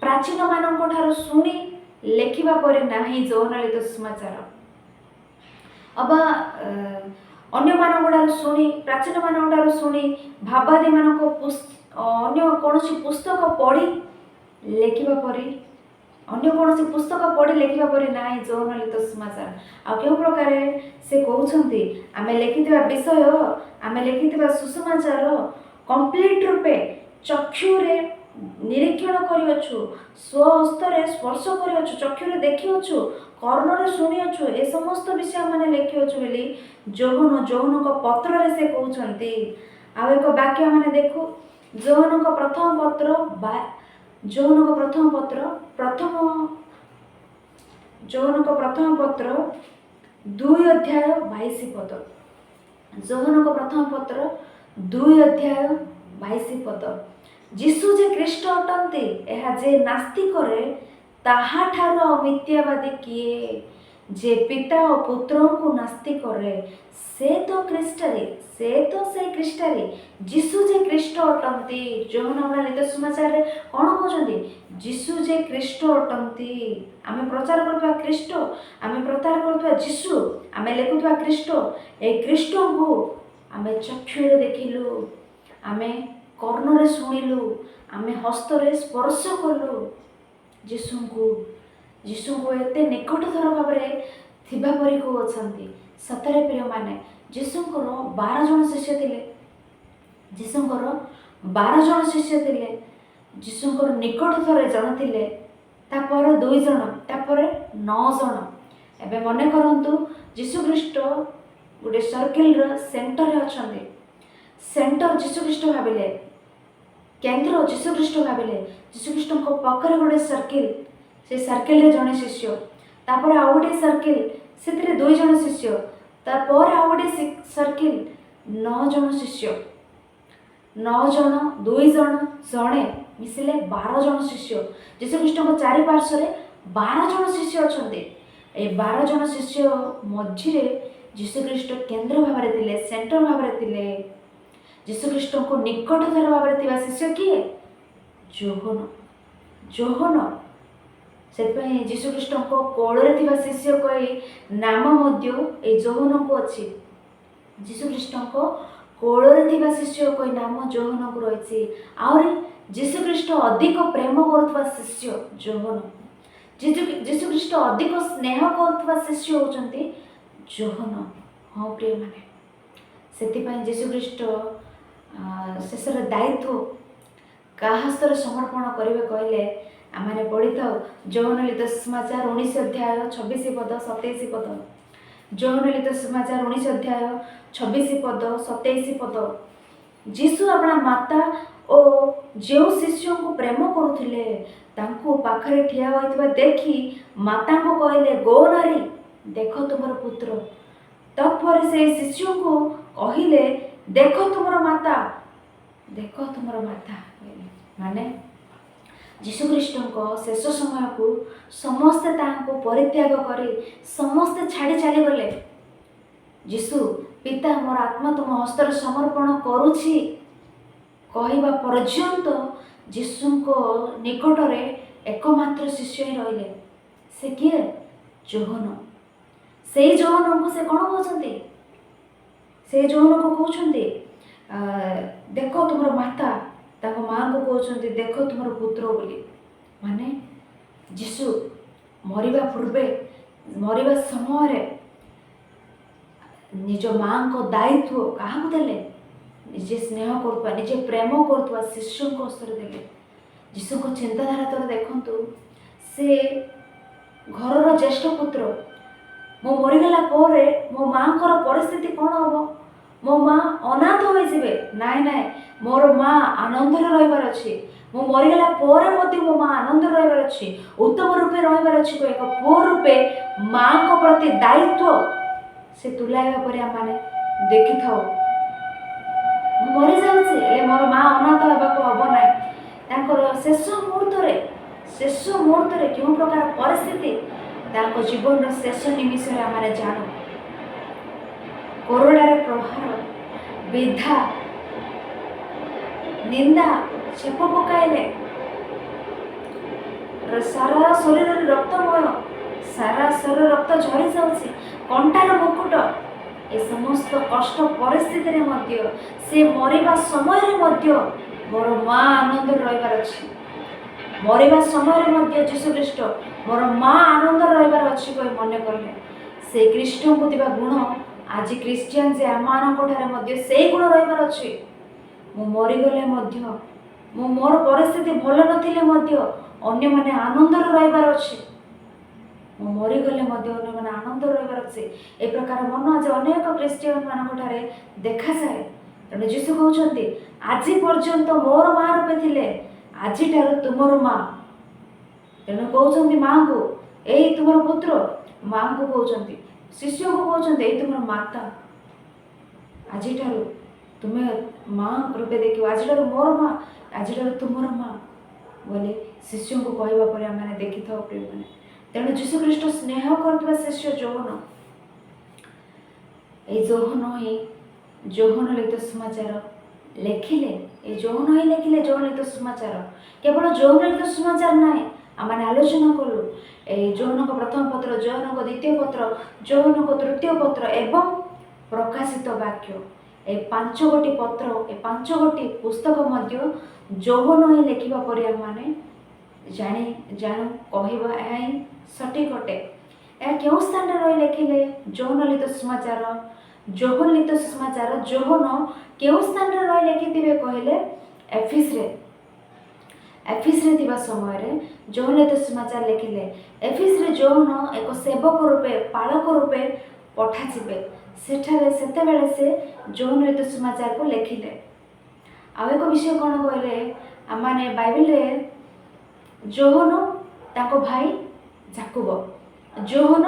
ପ୍ରାଚୀନମାନଙ୍କ ଠାରୁ ଶୁଣି ଲେଖିବା ପରି ନାହିଁ। ଯୋହନ ଲିଖିତ ସୁସମାଚାର ଅବା ଅନ୍ୟ ମାନଙ୍କଠାରୁ ଶୁଣି ପ୍ରାଚୀନ ମାନଙ୍କଠାରୁ ଶୁଣି ଭାବାଦୀ ମାନଙ୍କ ଅନ୍ୟ କୌଣସି ପୁସ୍ତକ ପଢ଼ି ଲେଖିବା ପରି ଅନ୍ୟ କୌଣସି ପୁସ୍ତକ ପଢ଼ି ଲେଖିବା ପରି ନାହିଁ ଯୌନଲିତ ସମାଚାର। ଆଉ କେଉଁ ପ୍ରକାରେ ସେ କହୁଛନ୍ତି ଆମେ ଲେଖିଥିବା ବିଷୟ ଆମେ ଲେଖିଥିବା ସୁସମାଚାର କମ୍ପ୍ଲିଟ୍ ରୂପେ ଚକ୍ଷୁରେ ନିରୀକ୍ଷଣ କରିଅଛୁ, ସ୍ୱହସ୍ତରେ ସ୍ପର୍ଶ କରିଅଛୁ, ଚକ୍ଷୁରେ ଦେଖିଅଛୁ, କର୍ଣ୍ଣରେ ଶୁଣିଅଛୁ, ଏ ସମସ୍ତ ବିଷୟ ମାନେ ଲେଖିଅଛୁ ବୋଲି ଯୌନଙ୍କ ପତ୍ରରେ ସେ କହୁଛନ୍ତି। ଆଉ ଏକ ବାକ୍ୟ ମାନେ ଦେଖୁ ଯୌନଙ୍କ ପ୍ରଥମ ପତ୍ର 2 ଅଧ୍ୟାୟ 22 ପଦ। ଯୌନଙ୍କ ପ୍ରଥମ ପତ୍ର 2 ଅଧ୍ୟାୟ 22 ପଦ। ଯୀଶୁ ଯେ ଖ୍ରୀଷ୍ଟ ଅଟନ୍ତି ଏହା ଯେ ନାସ୍ତି କରେ ତାହାଠାରୁ ଆଉ ମିଥ୍ୟାବାଦୀ କିଏ? ଯେ ପିତା ଓ ପୁତ୍ରଙ୍କୁ ନାସ୍ତି କରେ ସେ ତ ସେଇ ଖ୍ରୀଷ୍ଟାରେ। ଯୀଶୁ ଯେ ଖ୍ରୀଷ୍ଟ ଅଟନ୍ତି। ଯୌନଲିତ ସମାଚାରରେ କ'ଣ କହୁଛନ୍ତି? ଯୀଶୁ ଯେ ଖ୍ରୀଷ୍ଟ ଅଟନ୍ତି। ଆମେ ପ୍ରଚାର କରୁଥିବା ଖ୍ରୀଷ୍ଟ, ଆମେ ପ୍ରଚାର କରୁଥିବା ଯୀଶୁ, ଆମେ ଲେଖୁଥିବା ଖ୍ରୀଷ୍ଟ, এই ଖ୍ରୀଷ୍ଟଙ୍କୁ ଆମେ ଚକ୍ଷୁରେ ଦେଖିଲୁ, ଆମେ କର୍ଣ୍ଣରେ ଶୁଣିଲୁ, ଆମେ ହସ୍ତରେ ସ୍ପର୍ଶ କଲୁ। ଯୀଶୁଙ୍କୁ ଏତେ ନିକଟତର ଭାବରେ ଥିବା ପରି କହୁଅଛନ୍ତି। ସତରେ ପ୍ରିୟମାନେ, ଯୀଶୁଙ୍କର 12 ଜଣ ଶିଷ୍ୟ ଥିଲେ। ଯୀଶୁଙ୍କର 12 ଜଣ ଶିଷ୍ୟ ଥିଲେ। ଯୀଶୁଙ୍କର ନିକଟତର ଜଣ ଥିଲେ, ତାପରେ 2 ଜଣ, ତାପରେ 9 ଜଣ। ଏବେ ମନେ କରନ୍ତୁ ଯୀଶୁଖ୍ରୀଷ୍ଟ ଗୋଟେ ସର୍କିଲର ସେଣ୍ଟରରେ ଅଛନ୍ତି। ସେଣ୍ଟର ଯୀଶୁଖ୍ରୀଷ୍ଟ ଭାବିଲେ, କେନ୍ଦ୍ର ଯୀଶୁଖ୍ରୀଷ୍ଟ ଭାବିଲେ। ଯୀଶୁଖ୍ରୀଷ୍ଟଙ୍କ ପାଖରେ ଗୋଟେ ସର୍କିଲ, ସେ ସର୍କିଲରେ ଜଣେ ଶିଷ୍ୟ, ତାପରେ ଆଉ ଗୋଟେ ସର୍କିଲ, ସେଥିରେ 2 ଜଣ ଶିଷ୍ୟ, ତାପରେ ଆଉ ଗୋଟେ ସର୍କିଲ, 9 ଜଣ ଶିଷ୍ୟ। 9 ଜଣ, 2 ଜଣ, ଜଣେ ମିଶିଲେ 12 ଜଣ ଶିଷ୍ୟ। ଯୀଶୁଖ୍ରୀଷ୍ଟଙ୍କ ଚାରିପାର୍ଶ୍ୱରେ 12 ଜଣ ଶିଷ୍ୟ ଅଛନ୍ତି। এই 12 ଜଣ ଶିଷ୍ୟ ମଝିରେ ଯୀଶୁଖ୍ରୀଷ୍ଟ କେନ୍ଦ୍ର ଭାବରେ ଥିଲେ, ସେଣ୍ଟର ଭାବରେ ଥିଲେ। ଯୀଶୁଖ୍ରୀଷ୍ଟଙ୍କୁ ନିକଟତର ଭାବରେ ଥିବା ଶିଷ୍ୟ କିଏ? ଯୋହନ। ସେଥିପାଇଁ ଯୀଶୁଖ୍ରୀଷ୍ଟଙ୍କ କୋଳରେ ଥିବା ଶିଷ୍ୟ କହି ନାମ ମଧ୍ୟ এই ଯୋହନକୁ ଅଛି। ଯୀଶୁଖ୍ରୀଷ୍ଟଙ୍କ କୋଳରେ ଥିବା ଶିଷ୍ୟ କହି ନାମ ଯୋହନକୁ ରହିଛି। ଆହୁରି ଯୀଶୁଖ୍ରୀଷ୍ଟ ଅଧିକ ପ୍ରେମ କରୁଥିବା ଶିଷ୍ୟ ଯୋହନ। ଯୀଶୁଖ୍ରୀଷ୍ଟ ଅଧିକ ସ୍ନେହ କରୁଥିବା ଶିଷ୍ୟ ହେଉଛନ୍ତି ଯୋହନ। ହଁ ପ୍ରିୟମାନେ, ସେଥିପାଇଁ ଯୀଶୁଖ୍ରୀଷ୍ଟ ଶେଷରେ ଦାୟିତ୍ୱ କାହା ହସ୍ତରେ ସମର୍ପଣ କରିବେ କହିଲେ ଆମେ ପଢ଼ିଥାଉ ଯୌନଲିତ ସମାଚାର 19 ଅଧ୍ୟାୟ 26 ପଦ 27 ପଦ। ଯୌନଲିତ ସମାଚାର 19 ଅଧ୍ୟାୟ 26 ପଦ 27 ପଦ। ଯୀଶୁ ଆପଣା ମାତା ଓ ଯେଉଁ ଶିଷ୍ୟଙ୍କୁ ପ୍ରେମ କରୁଥିଲେ ତାଙ୍କୁ ପାଖରେ ଠିଆ ହୋଇଥିବା ଦେଖି ମାତାଙ୍କୁ କହିଲେ, ଗୋ ନାରୀ, ଦେଖ ତୁମର ପୁତ୍ର। ତତ୍ପରେ ସେ ଶିଷ୍ୟଙ୍କୁ କହିଲେ, ଦେଖ ତୁମର ମାତା। ମାନେ ଯୀଶୁଖ୍ରୀଷ୍ଟଙ୍କ ଶେଷ ସମୟକୁ ସମସ୍ତେ ତାଙ୍କୁ ପରିତ୍ୟାଗ କରି ସମସ୍ତେ ଛାଡ଼ି ଚାଲିଗଲେ। ଯୀଶୁ, ପିତା ମୋର ଆତ୍ମା ତୁମ ହସ୍ତରେ ସମର୍ପଣ କରୁଛି କହିବା ପର୍ଯ୍ୟନ୍ତ ଯୀଶୁଙ୍କ ନିକଟରେ ଏକମାତ୍ର ଶିଷ୍ୟ ହିଁ ରହିଲେ। ସେ କିଏ? ଯୋହନ। ସେଇ ଯୋହନଙ୍କୁ ସେ କ'ଣ କହୁଛନ୍ତି? ସେଇ ଯୋହନକୁ କହୁଛନ୍ତି ଦେଖ ତୁମର ମାତା। ତାଙ୍କ ମାଆଙ୍କୁ କହୁଛନ୍ତି ଦେଖ ତୁମର ପୁତ୍ର ବୋଲି। ମାନେ ଯୀଶୁ ମରିବା ପୂର୍ବେ, ମରିବା ସମୟରେ ନିଜ ମାଆଙ୍କ ଦାୟିତ୍ୱ କାହାକୁ ଦେଲେ? ନିଜେ ସ୍ନେହ କରୁଥିବା, ନିଜେ ପ୍ରେମ କରୁଥିବା ଶିଷ୍ୟଙ୍କ ହସ୍ତରେ ଦେଲେ। ଯୀଶୁଙ୍କ ଚିନ୍ତାଧାରା ତ ଦେଖନ୍ତୁ, ସେ ଘରର ଜ୍ୟେଷ୍ଠ ପୁତ୍ର। ମୁଁ ମରିଗଲା ପରେ ମୋ ମାଆଙ୍କର ପରିସ୍ଥିତି କ'ଣ ହେବ? ମୋ ମା ଅନାଥ ହୋଇଯିବେ। ନାଇଁ, ମୋର ମା ଆନନ୍ଦରେ ରହିବାର ଅଛି। ମୁଁ ମରିଗଲା ପରେ ମଧ୍ୟ ମୋ ମା ଆନନ୍ଦରେ ରହିବାର ଅଛି, ଉତ୍ତମ ରୂପେ ରହିବାର ଅଛି। ଏକ ପୁଅ ରୂପେ ମାଆଙ୍କ ପ୍ରତି ଦାୟିତ୍ୱ ସେ ତୁଲାଇବା ପରେ ଆମମାନେ ଦେଖିଥାଉ। ମୁଁ ମରିଯାଉଛି, ହେଲେ ମୋର ମା ଅନାଥ ହେବାକୁ ହେବ ନାହିଁ। ତାଙ୍କର ଶେଷ ମୁହୂର୍ତ୍ତରେ କେଉଁ ପ୍ରକାର ପରିସ୍ଥିତି, ତାଙ୍କ ଜୀବନର ଶେଷ ନିମିଷରେ ଆମେ ଜାଣୁ। କୋରଡ଼ାରେ ପ୍ରହାର, ବିଧା, ନିନ୍ଦା, ଛେପ ପକାଇଲେ, ସାରା ଶରୀରରେ ରକ୍ତମୟ, ସାରା ଶରୀର ରକ୍ତ ଝରି ଯାଉଛି, କଣ୍ଟାର ମୁକୁଟ, ଏ ସମସ୍ତ କଷ୍ଟ ପରିସ୍ଥିତିରେ ମଧ୍ୟ, ସେ ମରିବା ସମୟରେ ମଧ୍ୟ ମୋର ମା ଆନନ୍ଦରେ ରହିବାର ଅଛି। ମରିବା ସମୟରେ ମଧ୍ୟ ଯୀଶୁ ଖ୍ରୀଷ୍ଟ ମୋର ମା ଆନନ୍ଦରେ ରହିବାର ଅଛି କହି ମନେ କଲେ ସେ ଖ୍ରୀଷ୍ଟଙ୍କୁ ଥିବା ଗୁଣ ଆଜି ଖ୍ରୀଷ୍ଟିଆନ ଯେ ଆମମାନଙ୍କଠାରେ ମଧ୍ୟ ସେଇ ଗୁଣ ରହିବାର ଅଛି। ମୁଁ ମରିଗଲେ ମଧ୍ୟ, ମୁଁ ମୋର ପରିସ୍ଥିତି ଭଲ ନଥିଲେ ମଧ୍ୟ ଅନ୍ୟମାନେ ଆନନ୍ଦରେ ରହିବାର ଅଛି। ମୁଁ ମରିଗଲେ ମଧ୍ୟ ଅନ୍ୟମାନେ ଆନନ୍ଦରେ ରହିବାର ଅଛି। ଏ ପ୍ରକାର ମନ ଆଜି ଅନେକ ଖ୍ରୀଷ୍ଟିଆନ ମାନଙ୍କଠାରେ ଦେଖାଯାଏ। ତେଣୁ ଯୀଶୁ କହୁଛନ୍ତି ଆଜି ପର୍ଯ୍ୟନ୍ତ ମୋର ମା ରୂପେ ଥିଲେ, ଆଜିଠାରୁ ତୁମର ମା। ତେଣୁ କହୁଛନ୍ତି ମାଙ୍କୁ, ଏଇ ତୁମର ପୁତ୍ର। ମାଙ୍କୁ କହୁଛନ୍ତି, ଶିଷ୍ୟଙ୍କୁ କହୁଛନ୍ତି, ଏଇ ତୁମର ମାତା। ଆଜିଠାରୁ ତୁମେ ମା ରୂପେ ଦେଖିବ, ଆଜିଠାରୁ ମୋର ମା, ଆଜିଠାରୁ ତୁମର ମା ବୋଲି ଶିଷ୍ୟଙ୍କୁ କହିବା ପରେ ଆମେ ଦେଖିଥାଉ ପ୍ରିୟମାନେ। ତେଣୁ ଯୀଶୁ ଖ୍ରୀଷ୍ଟ ସ୍ନେହ କରୁଥିବା ଶିଷ୍ୟ ଯୋହନ, এই ଯୋହନ ହିଁ ଯୋହନ ଲିଖିତ ସୁସମାଚାର ଲେଖିଲେ। এই ଯୋହନ ହିଁ ଲେଖିଲେ ଯୋହନ ଲିଖିତ ସୁସମାଚାର। କେବଳ ଯୋହନ ଲିଖିତ ସୁସମାଚାର ନାହିଁ, ଆମେ ଆଲୋଚନା କଲୁ এই ଯୋହନଙ୍କ ପ୍ରଥମ ପତ୍ର, ଯୋହନଙ୍କ ଦ୍ୱିତୀୟ ପତ୍ର, ଯୋହନଙ୍କ ତୃତୀୟ ପତ୍ର ଏବଂ ପ୍ରକାଶିତ ବାକ୍ୟ। এই 5 ପତ୍ର, ଏ 5 ପୁସ୍ତକ ମଧ୍ୟ ଯୋହନ ହିଁ ଲେଖିବା ପରେ ଆମମାନେ ଜାଣୁ କହିବା ଏହା ହିଁ ସଠିକ୍ ଅଟେ। ଏହା କେଉଁ ସ୍ଥାନରେ ରହି ଲେଖିଲେ? ଯୋହନ ଲିଖିତ ସୁସମାଚାର, ଯୋହନ ଲିଖିତ ସୁସମାଚାର ଯୋହନ କେଉଁ ସ୍ଥାନରେ ରହି ଲେଖିଥିବେ କହିଲେ? ଏଫିସରେ ଥିବା ସମୟରେ ଯୋହନ ଲିଖିତ ସୁସମାଚାର ଲେଖିଲେ। ଏଫିସରେ ଯୋହନ ଏକ ସେବକ ରୂପେ, ପାଳକ ରୂପେ ପଠାଯିବେ। ସେତେବେଳେ ସେ ଯୋହନ ଲିଖିତ ସୁସମାଚାରକୁ ଲେଖିଲେ। ଆଉ ଏକ ବିଷୟ କ'ଣ କହିଲେ? ଆମମାନେ ବାଇବେଲରେ ଯୋହନ ତାଙ୍କ ଭାଇ ଯାକୁବ, ଯୋହନ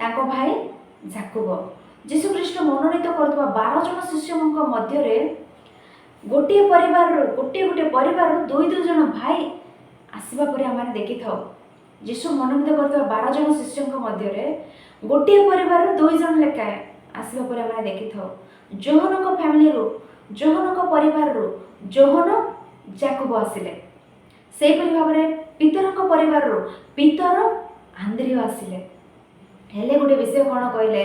ତାଙ୍କ ଭାଇ ଯାକୁବ, ଯୀଶୁ ଖ୍ରୀଷ୍ଟ ମନୋନୀତ କରୁଥିବା 12 ଜଣ ଶିଷ୍ୟଙ୍କ ମଧ୍ୟରେ ଗୋଟିଏ ପରିବାରରୁ 2 ଜଣ ଭାଇ ଆସିବା ପରେ ଆମେ ଦେଖିଥାଉ। ଯୀଶୁ ମନୋନୀତ କରୁଥିବା 12 ଜଣ ଶିଷ୍ୟଙ୍କ ମଧ୍ୟରେ ଗୋଟିଏ ପରିବାରରୁ 2 ଜଣ ଲେଖାଏଁ ଆସିବା ପରେ ଆମେ ଦେଖିଥାଉ। ଯୋହନଙ୍କ ଫ୍ୟାମିଲିରୁ, ଯୋହନଙ୍କ ପରିବାରରୁ ଯୋହନ ଯାକୁବ ଆସିଲେ। ସେହିପରି ଭାବରେ ପିତରଙ୍କ ପରିବାରରୁ ପିତର ଆନ୍ଦ୍ରିୟ ଆସିଲେ। ହେଲେ ଗୋଟେ ବିଷୟ କ'ଣ କହିଲେ?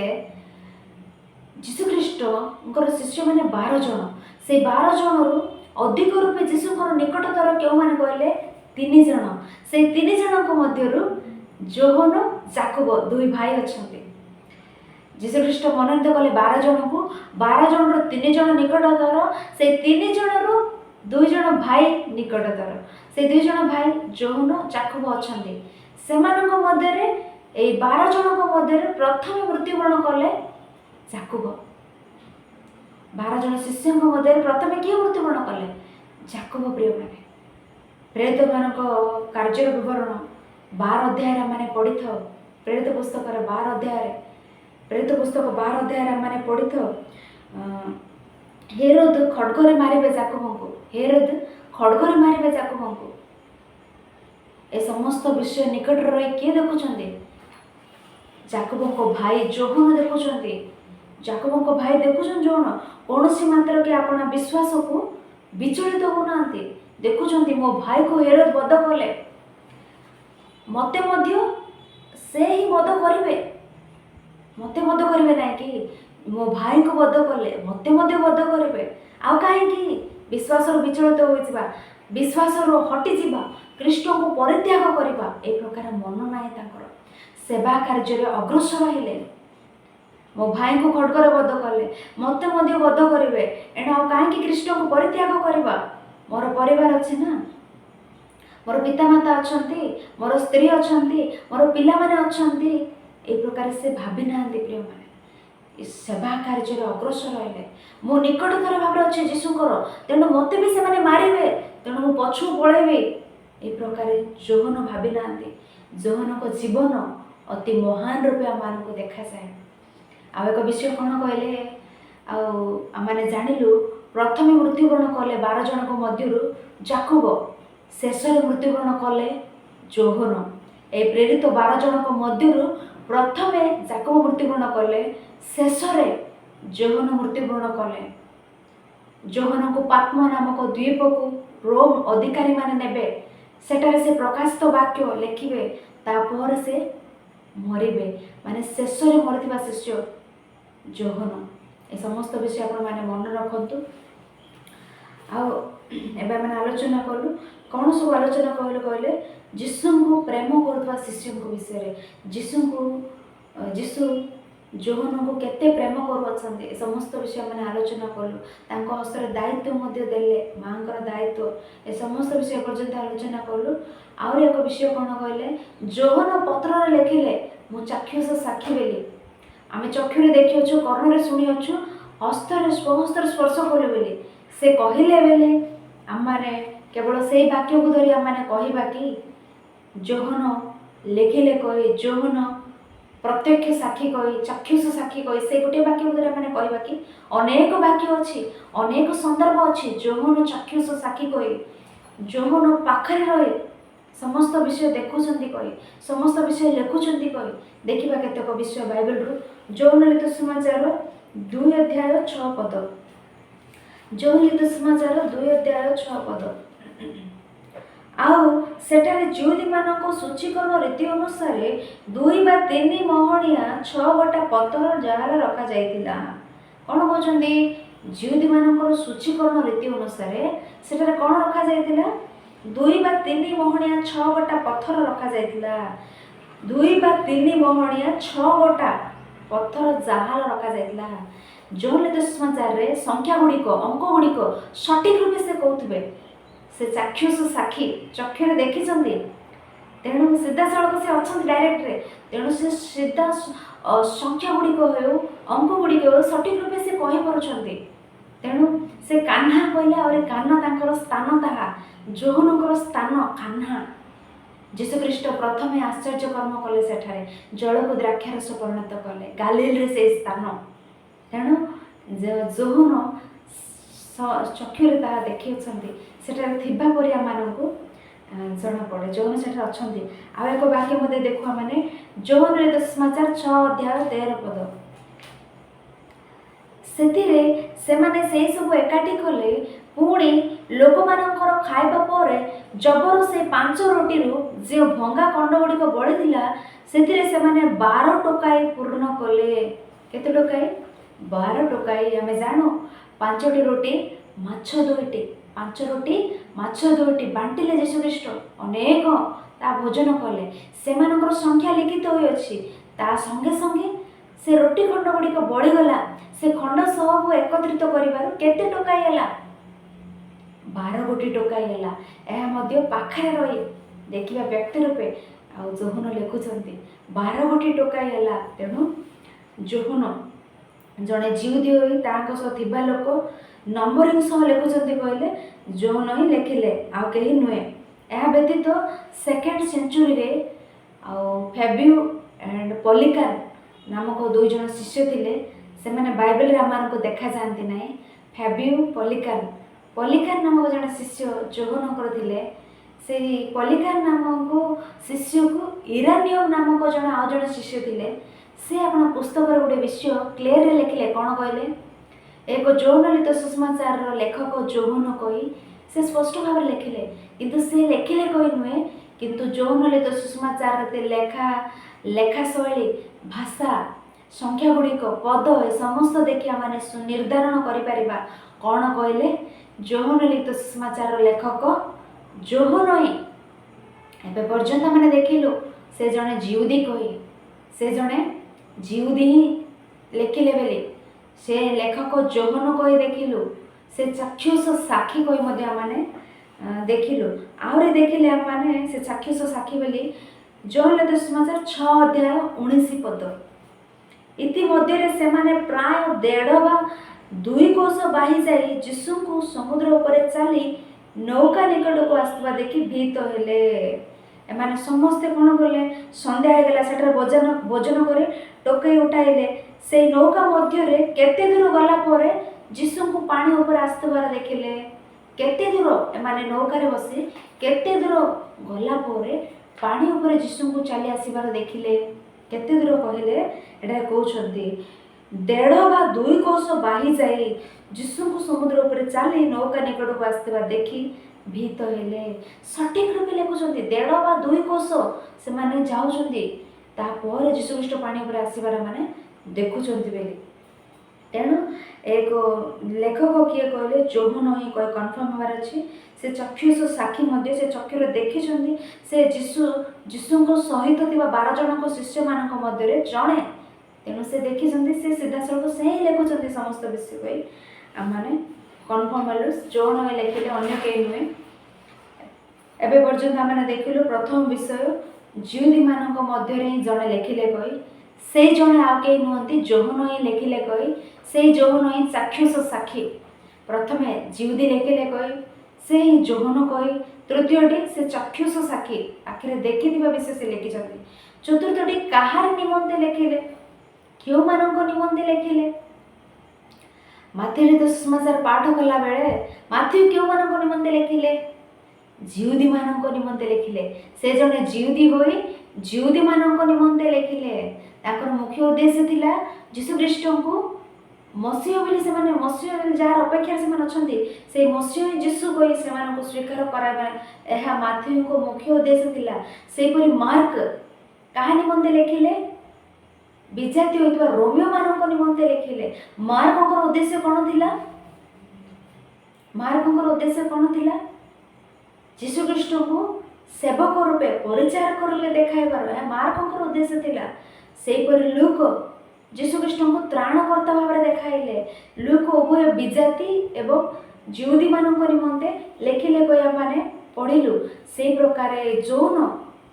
ଯୀଶୁଖ୍ରୀଷ୍ଟଙ୍କର ଶିଷ୍ୟମାନେ 12 ଜଣ। ସେଇ 12 ଜଣରୁ ଅଧିକ ରୂପେ ଯୀଶୁଙ୍କର ନିକଟତର କେଉଁମାନେ କହିଲେ? 3 ଜଣ। ସେଇ 3 ଜଣଙ୍କ ମଧ୍ୟରୁ ଯୋହନ, ଯାକୁବ 2 ଭାଇ ଅଛନ୍ତି। ଯୀଶୁଖ୍ରୀଷ୍ଟ ମନୋନୀତ କଲେ 12 ଜଣଙ୍କୁ, 12 ଜଣରୁ 3 ଜଣ ନିକଟତର, ସେଇ 3 ଜଣରୁ 2 ଜଣ ଭାଇ ନିକଟତର। ସେ 2 ଜଣ ଭାଇ ଯୋହନ, ଯାକୁବ ଅଛନ୍ତି। ସେମାନଙ୍କ ମଧ୍ୟରେ, ଏଇ 12 ଜଣଙ୍କ ମଧ୍ୟରେ ପ୍ରଥମେ ମୃତ୍ୟୁବରଣ କଲେ ଯାକୁବ। 12 ଜଣ ଶିଷ୍ୟଙ୍କ ମଧ୍ୟରେ ପ୍ରଥମେ କିଏ ମୃତ୍ୟୁବରଣ କଲେ? ଯାକୁବ। ପ୍ରିୟମାନେ, ପ୍ରେରିତମାନଙ୍କ କାର୍ଯ୍ୟର ବିବରଣ 12 ଅଧ୍ୟାୟରେ ଆମେ ପଢ଼ିଥାଉ। ପ୍ରେରିତ ପୁସ୍ତକରେ 12 ଅଧ୍ୟାୟରେ, ପ୍ରେରିତ ପୁସ୍ତକ 12 ଅଧ୍ୟାୟରେ ଆମେ ପଢ଼ିଥାଉ। ହେରୋଦ ଖଡ୍ଗରେ ମାରିବେ ଯାକୁବଙ୍କୁ, ହେରୋଦ ଖଡ୍ଗରେ ମାରିବେ ଯାକୁବଙ୍କୁ। ଏ ସମସ୍ତ ବିଷୟ ନିକଟରେ ରହି କିଏ ଦେଖୁଛନ୍ତି? ଯାକୁବଙ୍କ ଭାଇ ଯୋହନ ଦେଖୁଛନ୍ତି। ଯାକୁବଙ୍କ ଭାଇ ଦେଖୁଛନ୍ତି ଯୋହନ। କୌଣସି ମାତ୍ରକେ ଆପଣ ବିଶ୍ୱାସକୁ ବିଚଳିତ ହେଉନାହାନ୍ତି। ଦେଖୁଛନ୍ତି ମୋ ଭାଇକୁ ହେରୋଦ ବଧ କଲେ, ମୋତେ ମଧ୍ୟ ସେ ହିଁ ବଧ କରିବେ। ମୋତେ ବଧ କରିବେ ନାହିଁ କି? ମୋ ଭାଇଙ୍କୁ ବଧ କଲେ ମୋତେ ମଧ୍ୟ ବଧ କରିବେ। ଆଉ କାହିଁକି ବିଶ୍ୱାସରୁ ବିଚଳିତ ହୋଇଯିବା, ବିଶ୍ୱାସରୁ ହଟିଯିବା, ଖ୍ରୀଷ୍ଟଙ୍କୁ ପରିତ୍ୟାଗ କରିବା? ଏ ପ୍ରକାର ମନ ନାହିଁ ତାଙ୍କର। ସେବା କାର୍ଯ୍ୟରେ ଅଗ୍ରସର ହେଲେ। ମୋ ଭାଇଙ୍କୁ ଖଡ୍ଗରେ ବଧ କଲେ, ମୋତେ ମଧ୍ୟ ବଧ କରିବେ, ଏଣୁ ଆଉ କାହିଁକି ଖ୍ରୀଷ୍ଟଙ୍କୁ ପରିତ୍ୟାଗ କରିବା? ମୋର ପରିବାର ଅଛି ନା, ମୋର ପିତାମାତା ଅଛନ୍ତି, ମୋର ସ୍ତ୍ରୀ ଅଛନ୍ତି, ମୋର ପିଲାମାନେ ଅଛନ୍ତି। ଏ ପ୍ରକାର ସେ ଭାବି ନାହାନ୍ତି। ପ୍ରିୟମାନେ, ସେବା କାର୍ଯ୍ୟରେ ଅଗ୍ରସର ହେଲେ। ମୁଁ ନିକଟତର ଭାବରେ ଅଛି ଯୀଶୁଙ୍କର, ତେଣୁ ମୋତେ ବି ସେମାନେ ମାରିବେ, ତେଣୁ ମୁଁ ପଛକୁ ପଳେଇବି। ଏ ପ୍ରକାର ଯୋହନ ଭାବି ନାହାନ୍ତି। ଯୋହନଙ୍କ ଜୀବନ ଅତି ମହାନ ରୂପେ ଆମମାନଙ୍କୁ ଦେଖାଯାଏ। ଆଉ ଏକ ବିଷୟ କ'ଣ କହିଲେ? ଆଉ ଆମେ ଜାଣିଲୁ ପ୍ରଥମେ ମୃତ୍ୟୁବରଣ କଲେ 12 ଜଣଙ୍କ ମଧ୍ୟରୁ ଯାକୁବ, ଶେଷରେ ମୃତ୍ୟୁବରଣ କଲେ ଯୋହନ। ଏ ପ୍ରେରିତ 12 ଜଣଙ୍କ ମଧ୍ୟରୁ ପ୍ରଥମେ ଯାକୁବ ମୃତ୍ୟୁବରଣ କଲେ, ଶେଷରେ ଯୋହନ ମୃତ୍ୟୁବରଣ କଲେ। ଯୋହନଙ୍କୁ ପାତ୍ମ ନାମକ ଦ୍ୱୀପକୁ ରୋମ ଅଧିକାରୀମାନେ ନେବେ। ସେଠାରେ ସେ ପ୍ରକାଶିତ ବାକ୍ୟ ଲେଖିବେ। ତାପରେ ସେ मरबे माने शेष में मरीथिबा शिष्य जोहन ए समस्त विषय आपण माने मन रखतु। आबे मैंने आलोचना कलु कौन सब आलोचना कहलु कहले जीशु को प्रेम करुवा शिष्य विषय जीशु जोहन को केते प्रेम करुँच समस्त विषय मैंने आलोचना कलु हस्तर दायित्व देले माँ दायित्व ए समस्त विषय पर्यंत आलोचना कलु। आउर एक विषय कौन कहले जोहन पत्र लिखिले मु चाक्षुष साक्षी बेली आम चक्षुरे देखिछु कर्णरे शुणिछु हस्तर स्पर्श कलु बेली से कहले बेले आमाने केवल से वाक्य को धरी आम कहवा कि जोहन लिखिले कही जोहन प्रत्यक्ष साक्षी कही चाक्षुष साक्षी कही से गोटे वाक्य को धरी आम कहवा कि अनेक वाक्य अच्छी अनेक संदर्भ अच्छी जोहन चाक्षुष साक्षी कही जोहन पाखरे रही समस्त विषय देखुं कही समस्त विषय लिखुं कही देखा केतक विषय बाइबल रु जोहन लिखित समाचार 2 अध्याय 6 पद जोहन लिखित समाचार 2 अध्याय 6 पद आउ सेठारे जिहुदी मानक सूचीकरण रीति अनुसार 2 बा 3 महणिया 6 गोटा पत्थर जहाल रखा जाइतिला। कौन कहते जिहुदी मानक सूचीकरण रीति अनुसार सेठारे कौन रखा जाइतिला 2 बा 3 महणिया 6 गोटा पत्थर रखा जाइतिला। 2 बा 3 महणिया 6 गोटा पत्थर जहाल रखा जाइतिला। जो लिखित समाचार रे संख्या गुड़िक अंक गुड़िक सठिक रूपे से कहते से चाक्षुष साक्षी चक्षुरे देखी तेणु सीधा सड़क से अच्छा डायरेक्ट रे तेणु से सीधा संख्या गुड़िक हो अंक गुड़िक हो सठिक रूपे से कही पारुछंती। तेणु से कान्हा कहले और कान्हा तांकर स्थान ताहा जोहनकर स्थान कान्हा जीशु ख्रीष्ट प्रथमे आश्चर्य कर्म कले सेठारे जल को द्राक्षारस परिणत कले गालील रे से स्थान। तेणु जोहन चक्षुरे ताहा देखी सेठारे थिबा परि आमानकु जना पड़े जोहन सेठा अच्छी। आउ एक वाक्य मध्य देखुआ माने जोहन लिखित समाचार 6 अध्याय 13 पद सेतिरे सेमाने सेई सब एकाठी कले पुणी लोक मानकर खाइबा परे जबर से 5 रोटी रु जे भंगा खंड गुड़िक बळिथिला सेतिरे सेमाने 12 टोकाई पूर्ण कले। केते टोकाई 12 टोकाई आमे जानो 5टी रोटी माछ 2टी 5 रोटी माछ 2टी बांटिले जीशु ख्रीष्ट अनेक ता भोजन कले सेमानकर संख्या लिखित होई अछि ता संगे संगे से रोटी खंड गुड़िक बळीगला से खंड सब एकत्रित करिबार केते टोकाई हैला 12 गोटी टोकाई हैला। एहा मध्य पाखरे रही देखिबा व्यक्ति रूपे आ जोहन लिखुछंती 12 गोटी टोकाई हैला। तेणु जोहन जड़े जिहुदी होई तांको सह थिबा लोक नंबरिंग सह लिखुछंती कहले जोहन ही लिखिले आ केही नुहे। एहा व्यतीत 2nd सेंचुरी रे आ फेबियु एंड पॉलिकान नामक 2 जन शिष्य थिले से माने बाइबल रे आमान को देखा जानती नाही। फेबियु पॉलिकान नामक जन शिष्य जोहन करथिले से पॉलिकान नामक शिष्य को इरानियम नामक जन आ जन शिष्य थिले से आपण पुस्तक रे गोटे विषय क्लियर रे लिखिले कौन कहले एक जोहन लिखित सुसमाचार लेखक जोहन कही से स्पष्ट भाव लिखिले किंतु से लिखिले कही नुहे किंतु जोहन लिखित सुसमाचार लेखा शैली भाषा संख्या गुड़िक पद ए समस्त देखि आम निर्धारण करिपरिबा कौन कहले जोहन लिखित सुसमाचार लेखक जोहन ही एबे पर्यंत मैंने देखिलु से जने जिहुदी कही से जने जिहुदी ही लिखिले बेली से लेखक जोहन कही देखिलु से चाक्षुष साक्षी कही मध्य आमाने देखिलु आउरी देखिले आमाने से चाक्षुष साक्षी बेली जोहन लिखित सुसमाचार 6 अध्याय 19 पद इति मध्य से माने प्राय 1.5 बा 2 कोस बाही जाई जीशु को समुद्र ऊपर चली नौका निकट को आसवा देखि भीत हेले एमाने समस्ते कौन कले संध्या हो गला सेठर भोजन करे टोकई उठाइले से नौका मध्य रे केते दूर गला परे जीशु को पानी ऊपर आस्तबार देखिले केते दूर एमाने नौका रे बसी केते दूर गला परे पानी ऊपर जीशु को चली आसीबार देखिले केते दूर कहले एटा कहउछंती 1.5 बा 2 कोस बाही जाई जीशु को समुद्र ऊपर चली नौका निकट को आस्तबार देखि भीत हेले सठिक रूपे लिखुछंती 1.5 बा 2 कोस से माने जाउछंती तापर जीशुख्रीष्ट पानी उपर आसबार माने देखुचंती बेली। तेणु एक लेखक किए कहले जोहन ही कह कन्फर्म हबार अच्छी से चक्षुष साक्षी मध्य से चक्षुर देखी से जीशु सहित 12 जन शिष्य मान मध्य जड़े। तेणु से देखी से सीधा सड़क से ही लिखुं समस्त विषय कही आम मैंने कन्फर्म हेलु जोहन लिखिले अन्य कहीं नुहे। एबे पर्यंत आम देखिलु प्रथम विषय जिहुदी मान मध्य ही जड़े लिखिले कही से जड़े आ कहीं नुहति जोहन ही लिखिले कही से जोहन ही चाक्षुष साक्षी। प्रथमे जिहुदी लिखिले कही से ही जोहन कही। तृतीयटी से चक्षुष साक्षी आखिरे देखि विषय से लिखिं। चतुर्थटी कहार निमंते लिखिले क्यों मानक निमंते लिखिले। माथ्यू सुसमाचार पाठ कला बेले माथ्यू क्यों मानक निमंते लिखिले जिहुदी मानक निमंते लिखिले। से जने जिहुदी होई जिहुदी मानक निमंते लिखिले। ताकर मुख्य उद्देश्य थिला जीशुख्रीष्ट को मसीह बोली से माने मसीह जार अपेक्षा से माने से मसीह जीशु कही से मानको स्वीकार कराइबा एहा माथ्यू को मुख्य उद्देश्य थिला। से परि मार्क कहा निमंते लिखिले विजाती होइतबा रोमियो मानक निमंते लिखिले। मार्कଙ୍କର उद्देश्य कौन थिला मार्कଙ୍କର उद्देश्य कौन थिला जीशुख्रीष्ट को सेवक रूपे परिचारक रूपे देखाइबार एहा मार्कଙ୍କର उद्देश्य थिला। सेही परि लूक जीशुख्रीष्ट को त्राणकर्ता भाव में देखाइले। लूक उभय विजाती एवं जिहुदी मानक निमंते लिखिले कह माने पढ़िलु। से प्रकार जोहन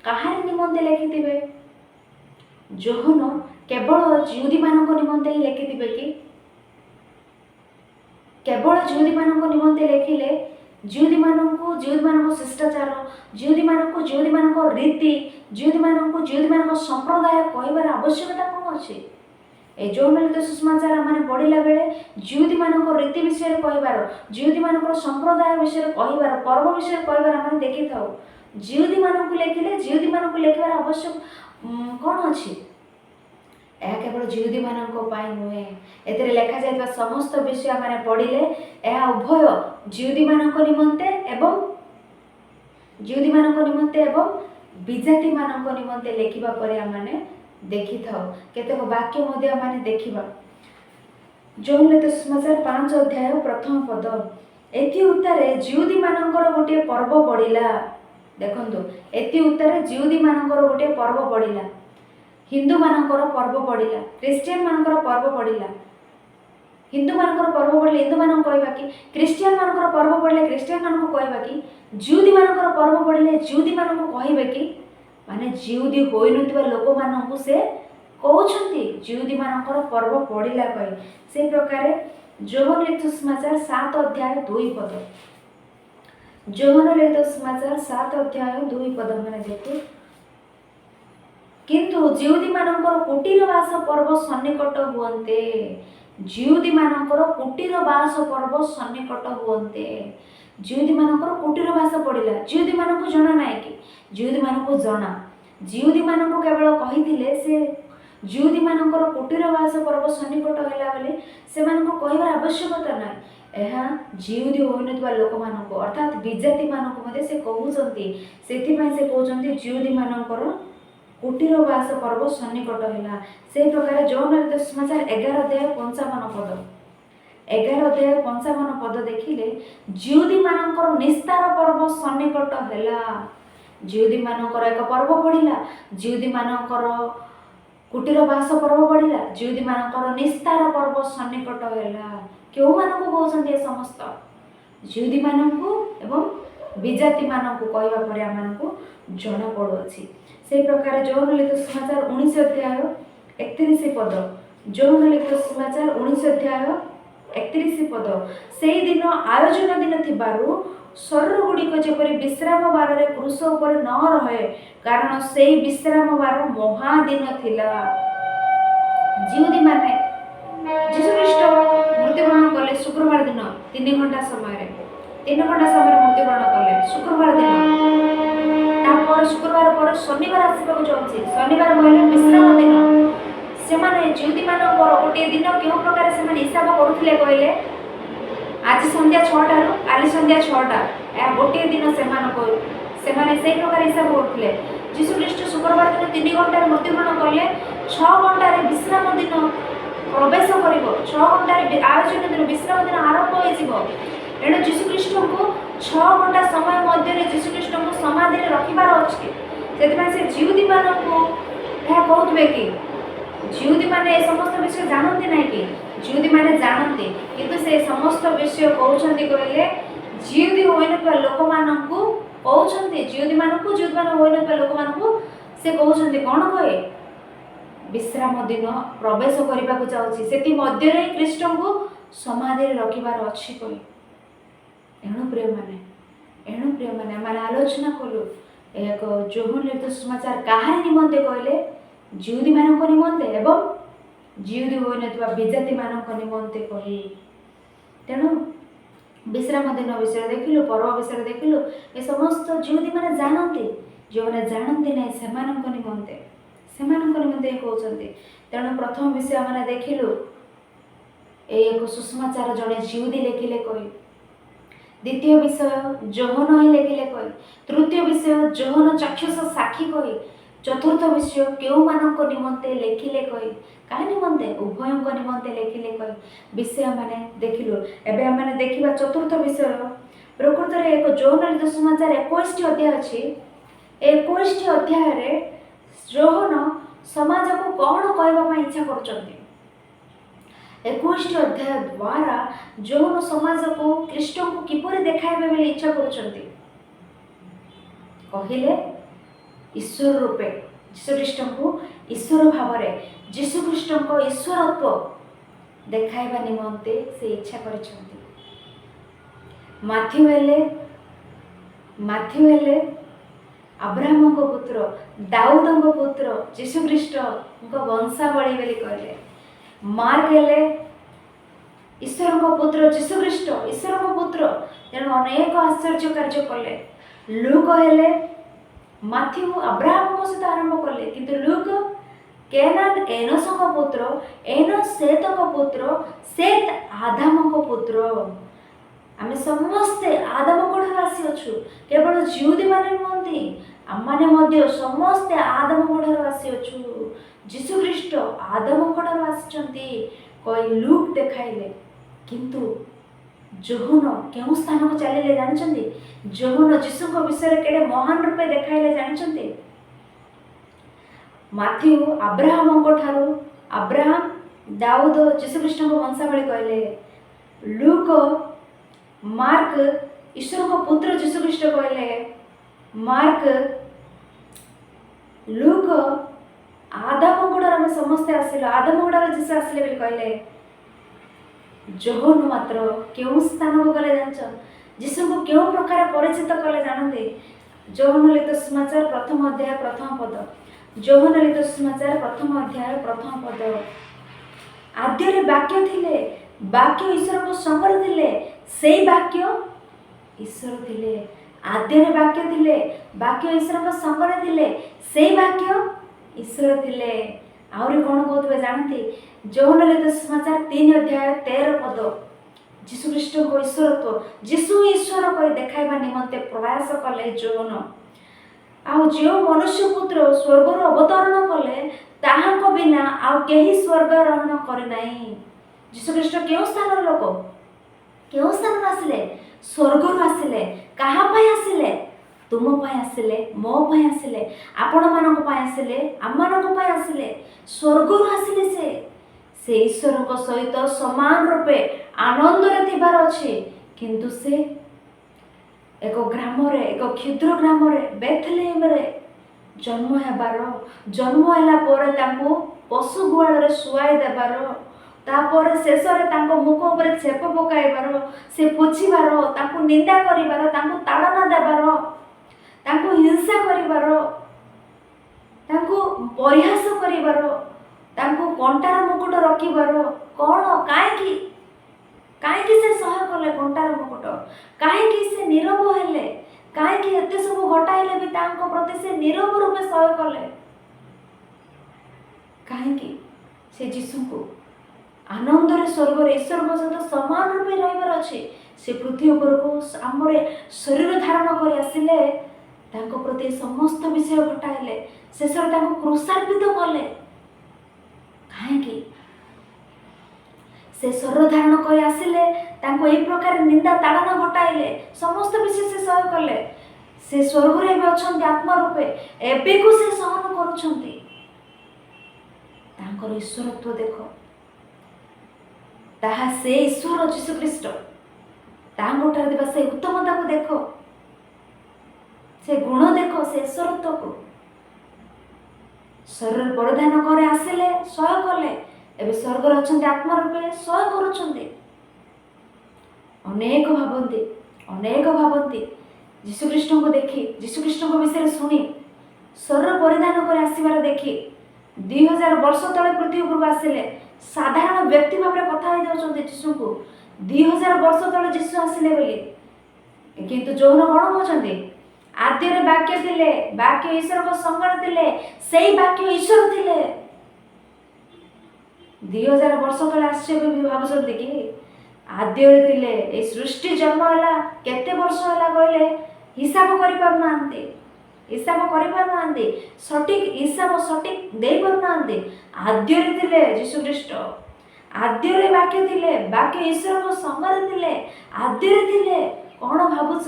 कहार निमंते लिखिथिबे जोहन केवल जिहुदी मानक निमंते ही लिखिथिबे कि केवल जिहुदी मानक निमंते लिखिले जिहुदी मानक शिष्टाचार जिहुदी मानक रीति जिहुदी मानक संप्रदाय कहबार आवश्यकता कौन अच्छी। ए जोहन सुसमाचार माने पढ़िला बेले जिहुदी मानक रीति विषय कहबार जिहुदी मानक संप्रदाय विषय कहबार पर्व विषय कहबार माने देखि थाउ। जिहुदी मानक लिखिले जिहुदी मानक लिखबार आवश्यक कौन अच्छी। यह केवल जिहुदी मानक नुहे एते लेखा जाइबा समस्त विषय माने पढ़िले यह उभय जिहुदी मानक निमंते एवं विजाति मानक निमंते लिखिबा परे आमाने देखि थाउ। केतेक वाक्य मध्ये आमाने देखिबा जोहन सुसमाचार 5 अध्याय प्रथम पद एति उत्तरे जिहुदी मानकर गोटे पर्व पड़िला। देखंतु एति उत्तरे जिहुदी मानकर गोटे पर्व पड़िला हिंदू मानकर पर्व पड़िला क्रिश्चियन मानकर पर्व पड़िला। हिंदू मानकर पर्व पड़िले हिंदू मानक कहबा कि क्रिश्चियन मानकर पर्व पड़िले क्रिश्चियन मानक कहबा कि जिहुदी मानकर पर्व पड़िले जिहुदी मानक कहबे कि माने जिहुदी होई नथिबा लोक मानकु से कहउछंती जिहुदी मानकर पर्व पड़िला कहि। से प्रकार जोहन लिखित सुसमाचार 7 अध्याय 2 पद जोहन लिखित सुसमाचार 7 अध्याय 2 पद माने देखो किंतु जिहुदी मानकर कुटीरवास पर्व सन्निकट हुअन्ते जिहुदी मानकर कुटीरवास पर्व सन्निकट हुअन्ते। जिहुदी मानकर कुटीरवास पड़िला जिहुदी मानक जना नाइ कि जिहुदी मानक जना जिहुदी मानक केवल कहिथिले से जिहुदी मानकर कुटीरवास पर्व सन्निकट होला बेले से मानक कहबार आवश्यकता नाइ। एहा जिहुदी होइनथिबा लोक मानक अर्थात विजाति मानक मध्ये से कहउचंती सेथि पय से कहउचंती जिहुदी मानकर कुटीरवास पर्व सन्निकट होला। से प्रकार जोहन लिखित सुसमाचार 11 अध्याय 55 पद 11 अध्याय 55 पद देखिले जिहुदी मानकर निस्तार पर्व सन्निकट होला। जिहुदी मानकर एक पर्व पड़िला जिहुदी मानकर कुटीरवास पर्व पड़िला जिहुदी मानकर निस्तार पर्व सन्निकट होला। क्यों मानक कहउछन्ती समस्त जिहुदी मानक एवं विजाति मानक कहबा परे आमानकु जणा पड़ुछि। से प्रकार जोहन लिखित सुसमाचार 19 अध्याय 31 पद जोहन लिखित सुसमाचार 19 अध्याय 31 पद से दिन आयोजन दिन थिबारु शरीर गुड़िक जेपरि विश्राम बार रे क्रूस उपर न रहे कारण से विश्राम बार महादिन थिला। जिहुदी माने जीशुख्रीष्ट मृत्युवरण कले शुक्रवार दिन 3 घंटा समय मृत्युवरण कले शुक्रवार दिन तापर शुक्रवार पर शनिवार आसबाक जाउछि शनिवार कहले विश्राम दिन से माने जिहुदी मानकर गोटे दिन क्यों प्रकार से माने हिसाब करुथिले कहले आज संध्या 6टा रु काली संध्या 6टा या गोटे दिन से माने से प्रकार हिसाब करुथिले। जीशुख्रीष्ट शुक्रवार दिन 3 घंटार मृत्युवरण कले 6 घंटार विश्राम दिन प्रवेश कर 6 घंटार आयोजन दिन विश्राम दिन आरंभ हो एणु जीशुख्रीष्ट को 6 घंटा समय मध्य जीशुख्रीष्ट को समाधि रखिबार अच्छे से जिहुदी मान कहते कि जिहुदी मैंने समस्त विषय जानते ना कि जिहुदी मैंने जानते किंतु से समस्त विषय कहते कहले जिहुदी होइनथिबा लोक मानकु कहते जिहुदी मानकु जिहुदी मान होइनथिबा लोक मानकु से कहते कौन कहे विश्राम दिन प्रवेश करने को चाहूँगी से मध्य ख्रीष्ट को समाधि रखिबार अच्छी कहे एणु प्रिय माने मैंने आलोचना कलु एक जोहन लिखित समाचार कहार निमंते कहले जिहुदी मान निमंते एवं जिहुदी होइनथिबा विजाति मान निमंते कहे तेणु विश्राम दिन विषय देखिलु पर्व विषय देखिलु ए समस्त जिहुदी माने जानते जो मैंने जानते ना से निमंते कहते तेणु प्रथम विषय मैंने देखिलु एक सुसमाचार जड़े जिहुदी लेखिले कहे द्वितीय विषय जोहन ही लेखिले कहे तृतीय विषय जोहन चक्षुष साक्षी कहे चतुर्थ विषय केउ मानक निमंते लेखिले कहे का निमंते उभय निमंते लेखिले कहे विषय मैंने देखिलु एबे मैंने देखिबा चतुर्थ विषय प्रकृत में एक जोहन लिखित समाचार 21 अध्याय अच्छी 21 अध्याय रे जोहन समाज को कौन कहवाई इच्छा कर 21 अध्याय द्वारा जोहन समाज को ख्रीष्ट को किपर देखाइबे बेले इच्छा कर कहले ईश्वर रूपे जीशुख्रीष्ट को ईश्वर भाव में जीशुख्रीष्ट को ईश्वरत्व देखाइबा निमंते से इच्छा कर माथ्यू हेले अब्राहम को पुत्र दाऊद को पुत्र जीशुख्रीष्ट वंशावली बोली कहले मार्क हेले ईश्वर को पुत्र जीशुख्रीष्ट ईश्वर को पुत्र तेणु अनेक आश्चर्य कार्य कले लूक हेले माथ्यू अब्राहम को सहित आरंभ कले किंतु लूक केनान एनोस को पुत्र एनोस सेत को पुत्र सेत आदाम को पुत्र आमे समस्ते आदाम कोठार आसी अछु केवल जिहुदी माने नुहंती आमने मध्य समस्ते आदाम कोठार आसी अछु जीशुख्रीष्ट आदाम कोठार आसीचंती कहि लूक देखाइले किंतु जोहन केउ स्थान को चलिले जानछंती जोहन जीशु को विषय केडे महान रूपे देखाइले जानछंती माथ्यू अब्राहम को ठारू अब्राहम दाऊद जीशुख्रीष्ट को वंशावली कहले लूक मार्क ईश्वर को पुत्र जीशुख्रीष्ट कहले मार्क लूक आदाम गुड़ार में समस्ते आसिल आदाम गुड़ार जीशु आसिले बोली कहले जोहन मात्र केउ स्थान को गले जान जीशु को केउ प्रकार परिचित कले जानते जोहन लिखित समाचार प्रथम अध्याय प्रथम पद जोहन लिखित समाचार प्रथम अध्याय प्रथम पद आद्य वाक्य थिले वाक्य ईश्वर को संगर थिले सेई वाक्य ईश्वर थिले आद्य वाक्य थिले वाक्य ईश्वर को संगर थिले सेई वाक्य ईश्वर थिले आउरी कौन कहते जानते जोहन लिखित समाचार 3 अध्याय 13 पद जीशुख्रीष्ट को ईश्वरत्व जीशु ईश्वर कही देखाइबा निमंते प्रयास कले जोहन आउ जो मनुष्य पुत्र स्वर्गर अवतरण कले ताहाक बिना आउ केही स्वर्गारोहण करे नाही जीशुख्रीष्ट केउ स्थान लोक केउ स्थान आसिले स्वर्गर आसिले कहा पाई आसिले तुम पाई आसिले मो पाई आसिले आपण मानक पाई आसिले आम मानक पाई आसिले स्वर्गर आसिले से ईश्वर को सहित समान रूपे आनंद रे थिबार अछि किंतु से एक ग्राम रे एक क्षुद्र ग्राम रे बेथलेहेम रे जन्म हेबार जन्म हैला परे तांको पशु गुआल रे सुआई देबार तापर शेष रे तांको मुख ऊपर छेप पकाइबार से पोछिबार तांको निंदा करिबार तांको ताड़ना देबार तांको हिंसा करिबार तांको परिहास करिबार तांको कंटार मुकुट रखिबार कौन काईकी से सहाय कले कंटार मुकुट काईकी से नीरव हेले काईकी एते सब घटाइले भी तांको प्रति से नीरव रूपे सहाय कले काईकी से जीशु को आनंद रे स्वर्ग रे ईश्वर को सहित समान रूपे रहिबार अछि से पृथ्वी ऊपर को आमरे शरीर धारण करि आसिले ତାଙ୍କ ପ୍ରତି ସମସ୍ତ ବିଷୟ ଘଟାଇଲେ, ଶେଷରେ ତାଙ୍କୁ କ୍ରୁଶାର୍ପିତ କଲେ। କାହିଁକି? ସେ ଶରୀର ଧାରଣ କରି ଆସିଲେ, ତାଙ୍କୁ ଏହି ପ୍ରକାର ନିନ୍ଦା ତାଡ଼ନା ଘଟାଇଲେ, ସମସ୍ତ ବିଷୟ ସେ ସହ୍ୟ କଲେ। ସେ ସ୍ୱର୍ଗରେ ଏବେ ଅଛନ୍ତି ଆତ୍ମା ରୂପେ, ଏବେକୁ ସେ ସହନ କରୁଛନ୍ତି। ତାଙ୍କର ଈଶ୍ୱରତ୍ୱ ଦେଖ, ତାହା ସେ ଈଶ୍ୱର ଯୀଶୁଖ୍ରୀଷ୍ଟ, ତାଙ୍କଠାରେ ଥିବା ସେ ଉତ୍ତମତାକୁ ଦେଖ, ସେ ଗୁଣ ଦେଖ, ସେ ଈଶ୍ୱରତ୍ୱକୁ। ଶରୀର ପରିଧାନ କରି ଆସିଲେ, ସହ୍ୟ କଲେ, ଏବେ ସ୍ୱର୍ଗରେ ଅଛନ୍ତି ଆତ୍ମା ରୂପେ, ସହ୍ୟ କରୁଛନ୍ତି। ଅନେକ ଭାବନ୍ତି ଯୀଶୁଖ୍ରୀଷ୍ଟଙ୍କୁ ଦେଖି, ଯୀଶୁଖ୍ରୀଷ୍ଟଙ୍କ ବିଷୟରେ ଶୁଣି, ଶରୀର ପରିଧାନ କରି ଆସିବାର ଦେଖି 2000 ବର୍ଷ ତଳେ ପୃଥିବୀ ଉପରକୁ ଆସିଲେ, ସାଧାରଣ ବ୍ୟକ୍ତି ଭାବରେ କଥା ହେଇଯାଉଛନ୍ତି ଯୀଶୁଙ୍କୁ। 2000 ବର୍ଷ ତଳେ ଯୀଶୁ ଆସିଲେ ବୋଲି, କିନ୍ତୁ ଯୌନ କ'ଣ କହୁଛନ୍ତି? ଆଦ୍ୟରେ ବାକ୍ୟ ଥିଲେ, ବାକ୍ୟ ଈଶ୍ୱରଙ୍କ ସଙ୍ଗରେ ଥିଲେ, ସେଇ ବାକ୍ୟ ଈଶ୍ୱର ଥିଲେ। 2000 ବର୍ଷ ତଳେ ଆସିବେ ବି ଭାବୁଛନ୍ତି କି? ଆଦ୍ୟରେ ଥିଲେ। এই ସୃଷ୍ଟି ଜନ୍ମ ହେଲା କେତେ ବର୍ଷ ହେଲା କହିଲେ ହିସାବ କରିପାରୁନାହାନ୍ତି, ସଠିକ୍ ହିସାବ ଦେଇପାରୁନାହାନ୍ତି। ଆଦ୍ୟରେ ଥିଲେ ଯୀଶୁଖ୍ରୀଷ୍ଟ, ଆଦ୍ୟରେ ବାକ୍ୟ ଥିଲେ, ବାକ୍ୟ ଈଶ୍ୱରଙ୍କ ସଙ୍ଗରେ ଥିଲେ, ଆଦ୍ୟରେ ଥିଲେ। କ'ଣ ଭାବୁଛ?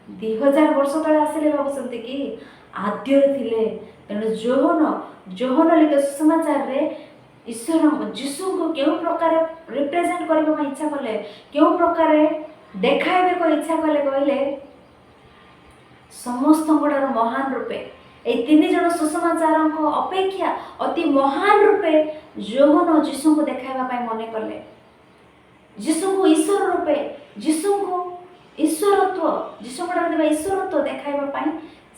2000 ବର୍ଷ ତଳେ ଆସିଲେ ଭାବୁଛନ୍ତି କି? ଆଦ୍ୟରେ ଥିଲେ। ତେଣୁ ଯୋହନ ଲିଖିତ ସୁସମାଚାରରେ ଈଶ୍ୱର ଯୀଶୁଙ୍କୁ କେଉଁ ପ୍ରକାର ରିପ୍ରେଜେଣ୍ଟ କରିବା ପାଇଁ ଇଚ୍ଛା କଲେ, କେଉଁ ପ୍ରକାର ଦେଖାଇବାକୁ ଇଚ୍ଛା କଲେ କହିଲେ, ସମସ୍ତଙ୍କଠାରୁ ମହାନ ରୂପେ, এই 3 ଜଣ ସୁସମାଚାରଙ୍କ ଅପେକ୍ଷା ଅତି ମହାନ ରୂପେ ଯୋହନ ଯୀଶୁଙ୍କୁ ଦେଖାଇବା ପାଇଁ ମନେ କଲେ। ଯୀଶୁଙ୍କୁ ଈଶ୍ୱର ରୂପେ, ଯୀଶୁଙ୍କୁ ଈଶ୍ୱରତ୍ୱ, ଯୀଶୁଙ୍କଠାରେ ଥିବା ଈଶ୍ୱରତ୍ୱ ଦେଖାଇବା ପାଇଁ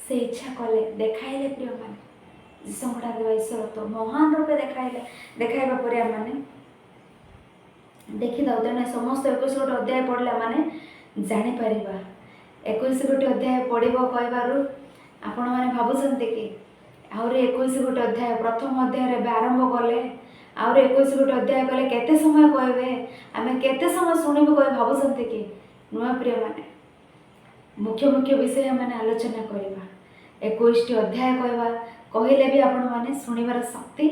ସେ ଇଚ୍ଛା କଲେ, ଦେଖାଇଲେ। ପ୍ରିୟମାନେ, ଯୀଶୁଙ୍କଠାରେ ଥିବା ଈଶ୍ୱରତ୍ୱ ମହାନ ରୂପେ ଦେଖାଇବା ପରେ ଆମମାନେ ଦେଖିଥାଉ। ତେଣୁ ସମସ୍ତ 21 ଅଧ୍ୟାୟ ପଢ଼ିଲା ମାନେ ଜାଣିପାରିବା। 21 ଅଧ୍ୟାୟ ପଢ଼ିବ କହିବାରୁ ଆପଣମାନେ ଭାବୁଛନ୍ତି କି ଆହୁରି 21 ଅଧ୍ୟାୟ, ପ୍ରଥମ ଅଧ୍ୟାୟରେ ଏବେ ଆରମ୍ଭ କଲେ, ଆହୁରି 21 ଅଧ୍ୟାୟ କଲେ କେତେ ସମୟ କହିବେ, ଆମେ କେତେ ସମୟ ଶୁଣିବୁ କହି ଭାବୁଛନ୍ତି କି? ନୂଆ ପ୍ରିୟମାନେ, ମୁଖ୍ୟ ବିଷୟ ମାନେ ଆଲୋଚନା କରିବା। 21ଟି ଅଧ୍ୟାୟ କହିଲେ ବି ଆପଣମାନେ ଶୁଣିବାର ଶକ୍ତି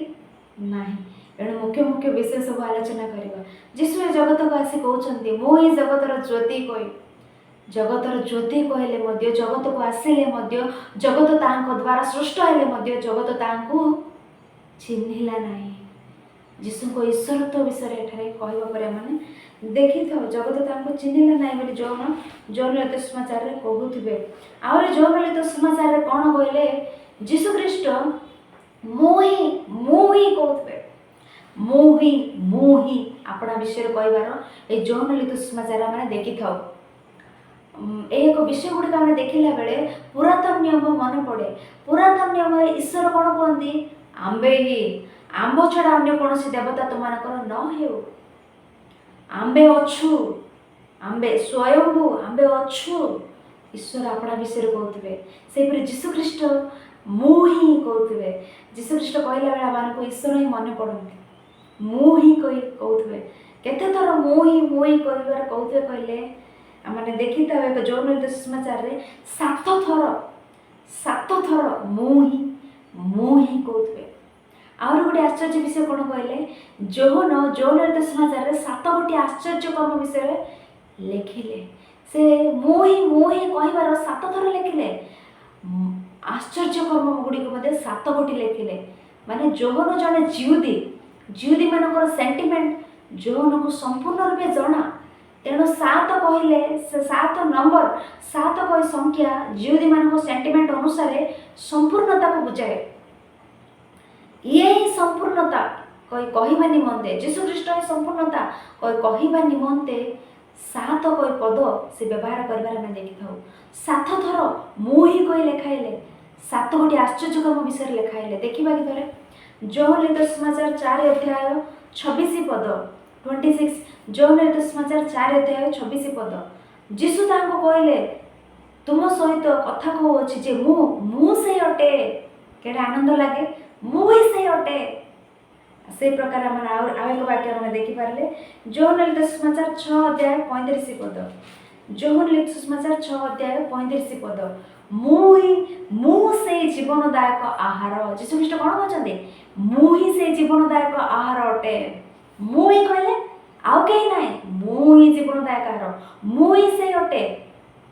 ନାହିଁ। ତେଣୁ ମୁଖ୍ୟ ବିଷୟ ସବୁ ଆଲୋଚନା କରିବା। ଯୀଶୁ ଏ ଜଗତକୁ ଆସି କହୁଛନ୍ତି, ମୁଁ ହିଁ ଜଗତର ଜ୍ୟୋତି କହି, ଜଗତର ଜ୍ୟୋତି କହିଲେ ମଧ୍ୟ, ଜଗତକୁ ଆସିଲେ ମଧ୍ୟ, ଜଗତ ତାଙ୍କ ଦ୍ୱାରା ସୃଷ୍ଟ ହେଲେ ମଧ୍ୟ ଜଗତ ତାଙ୍କୁ ଚିହ୍ନିଲା ନାହିଁ। ଯୀଶୁଙ୍କ ଈଶ୍ୱରତ୍ୱ ବିଷୟରେ ଏଠାରେ କହିବା ପରେ ମାନେ ଦେଖିଥାଉ, ଜଗତ ତାଙ୍କୁ ଚିହ୍ନିଲା ନାହିଁ ବୋଲି ଯୌନ ଲିଖିତ ସୁସମାଚାରରେ କହୁଥିବେ। ଆହୁରି ଯୌନ ଲିଖିତ ସୁସମାଚାରରେ କ'ଣ କହିଲେ? ଯୀଶୁଖ୍ରୀଷ୍ଟ ମୁଁ ହିଁ କହୁଥିବେ, ମୁଁ ହିଁ ଆପଣା ବିଷୟରେ କହିବାର এই ଯୌନ ଲିଖିତ ସୁସମାଚାର ମାନେ ଦେଖିଥାଉ। এই ଏକ ବିଷୟ ଗୁଡ଼ିକ ଆମେ ଦେଖିଲା ବେଳେ ପୁରାତନ ନିୟମ ମନେ ପଡ଼େ। ପୁରାତନ ନିୟମରେ ଈଶ୍ୱର କ'ଣ କୁହନ୍ତି? ଆମ୍ଭେ ହିଁ, ଆମ୍ଭ ଛଡ଼ା ଅନ୍ୟ କୌଣସି ଦେବତା ତୁମମାନଙ୍କର ନ ହେଉ, ଆମ୍ଭେ ଅଛୁ, ଆମ୍ଭେ ସ୍ୱୟଂଭୂ, ଆମ୍ଭେ ଅଛୁ। ଈଶ୍ୱର ଆପଣା ବିଷୟରେ କହୁଥିବେ। ସେହିପରି ଯୀଶୁଖ୍ରୀଷ୍ଟ ମୁଁ ହିଁ କହୁଥିବେ। ଯୀଶୁଖ୍ରୀଷ୍ଟ କହିଲା ବେଳେ ଆମମାନଙ୍କୁ ଈଶ୍ୱର ହିଁ ମନେ ପଡ଼ନ୍ତି। ମୁଁ ହିଁ କହୁଥିବେ। କେତେ ଥର ମୁଁ ହିଁ କହିବାର କହୁଥିବେ କହିଲେ ଆମେ ଦେଖିଥାଉ ଏକ ଯୌନ ଲିଖିତ ସୁସମାଚାରରେ 7 ଥର ମୁଁ ହିଁ କହୁଥିବେ। ଆହୁରି ଗୋଟେ ଆଶ୍ଚର୍ଯ୍ୟ ବିଷୟ କ'ଣ କହିଲେ? ଯୌନ ଲିଖିତ ସୁସମାଚାରରେ 7ଗୋଟି ଆଶ୍ଚର୍ଯ୍ୟ କର୍ମ ବିଷୟରେ ଲେଖିଲେ। ସେ ମୁଁ ହିଁ କହିବାର 7 ଥର ଲେଖିଲେ। ଆଶ୍ଚର୍ଯ୍ୟ କର୍ମ ଗୁଡ଼ିକ ମଧ୍ୟ 7ଗୋଟି ଲେଖିଲେ। ମାନେ ଯୌନ ଜଣେ ଜିହୁଦୀମାନଙ୍କର ସେଣ୍ଟିମେଣ୍ଟ ଯୌନକୁ ସମ୍ପୂର୍ଣ୍ଣ ରୂପେ ଜଣା। ତେଣୁ 7 କହିଲେ, ସେ 7 ନମ୍ବର, 7 କହି ସଂଖ୍ୟା ଜିହୁଦୀମାନଙ୍କ ସେଣ୍ଟିମେଣ୍ଟ ଅନୁସାରେ ସମ୍ପୂର୍ଣ୍ଣତାକୁ ବୁଝାଏ। ଇଏ ହିଁ ସମ୍ପୂର୍ଣ୍ଣତା କହିବା ନିମନ୍ତେ, ଯୀଶୁଖ୍ରୀଷ୍ଟ ହିଁ ସମ୍ପୂର୍ଣ୍ଣତା କହିବା ନିମନ୍ତେ 7 କହି ପଦ ସେ ବ୍ୟବହାର କରିବାର ଆମେ ଦେଖିଥାଉ। 7 ଥର ମୁଁ ହିଁ କହି ଲେଖାଇଲେ, 7ଗୋଟି ଆଶ୍ଚର୍ଯ୍ୟ କର୍ମ ବିଷୟରେ ଲେଖାଇଲେ। ଦେଖିବା କି ଥରେ ଯୌନ ଲିଖିତ ସୁସମାଚାର 4 ଅଧ୍ୟାୟ 26 ପଦ 26, ଯୌନ ଲିଖିତ ସୁସମାଚାର 4 ଅଧ୍ୟାୟ 26 ପଦ। ଯୀଶୁ ତାଙ୍କୁ କହିଲେ, ତୁମ ସହିତ କଥା କହୁଅଛି ଯେ ମୁଁ ସେଇ ଅଟେ। କେଡ଼େ ଆନନ୍ଦ ଲାଗେ, ମୁଁ ହିଁ ସେଇ ଅଟେ। ସେଇ ପ୍ରକାର ଆମେ ଆଉ ଏକ ବାକ୍ୟ ଆମେ ଦେଖିପାରିଲେ ଯୌନ ଲିଖିତ ସୁସମାଚାର 6 ଅଧ୍ୟାୟ 35 ପଦ। ଯୌନ ଲିଖିତ ସୁସମାଚାର 6 ଅଧ୍ୟାୟ 35 ପଦ। ମୁଁ ସେଇ ଜୀବନଦାୟକ ଆହାର। ଯୀଶୁ ଖ୍ରୀଷ୍ଟ କ'ଣ କହୁଛନ୍ତି? ମୁଁ ହିଁ ସେଇ ଜୀବନଦାୟକ ଆହାର ଅଟେ। ମୁଁ ହିଁ କହିଲେ ଆଉ କେହି ନାହିଁ, ମୁଁ ହିଁ ଜୀବନଦାୟକ ଆହାର, ମୁଁ ହିଁ ସେଇ ଅଟେ,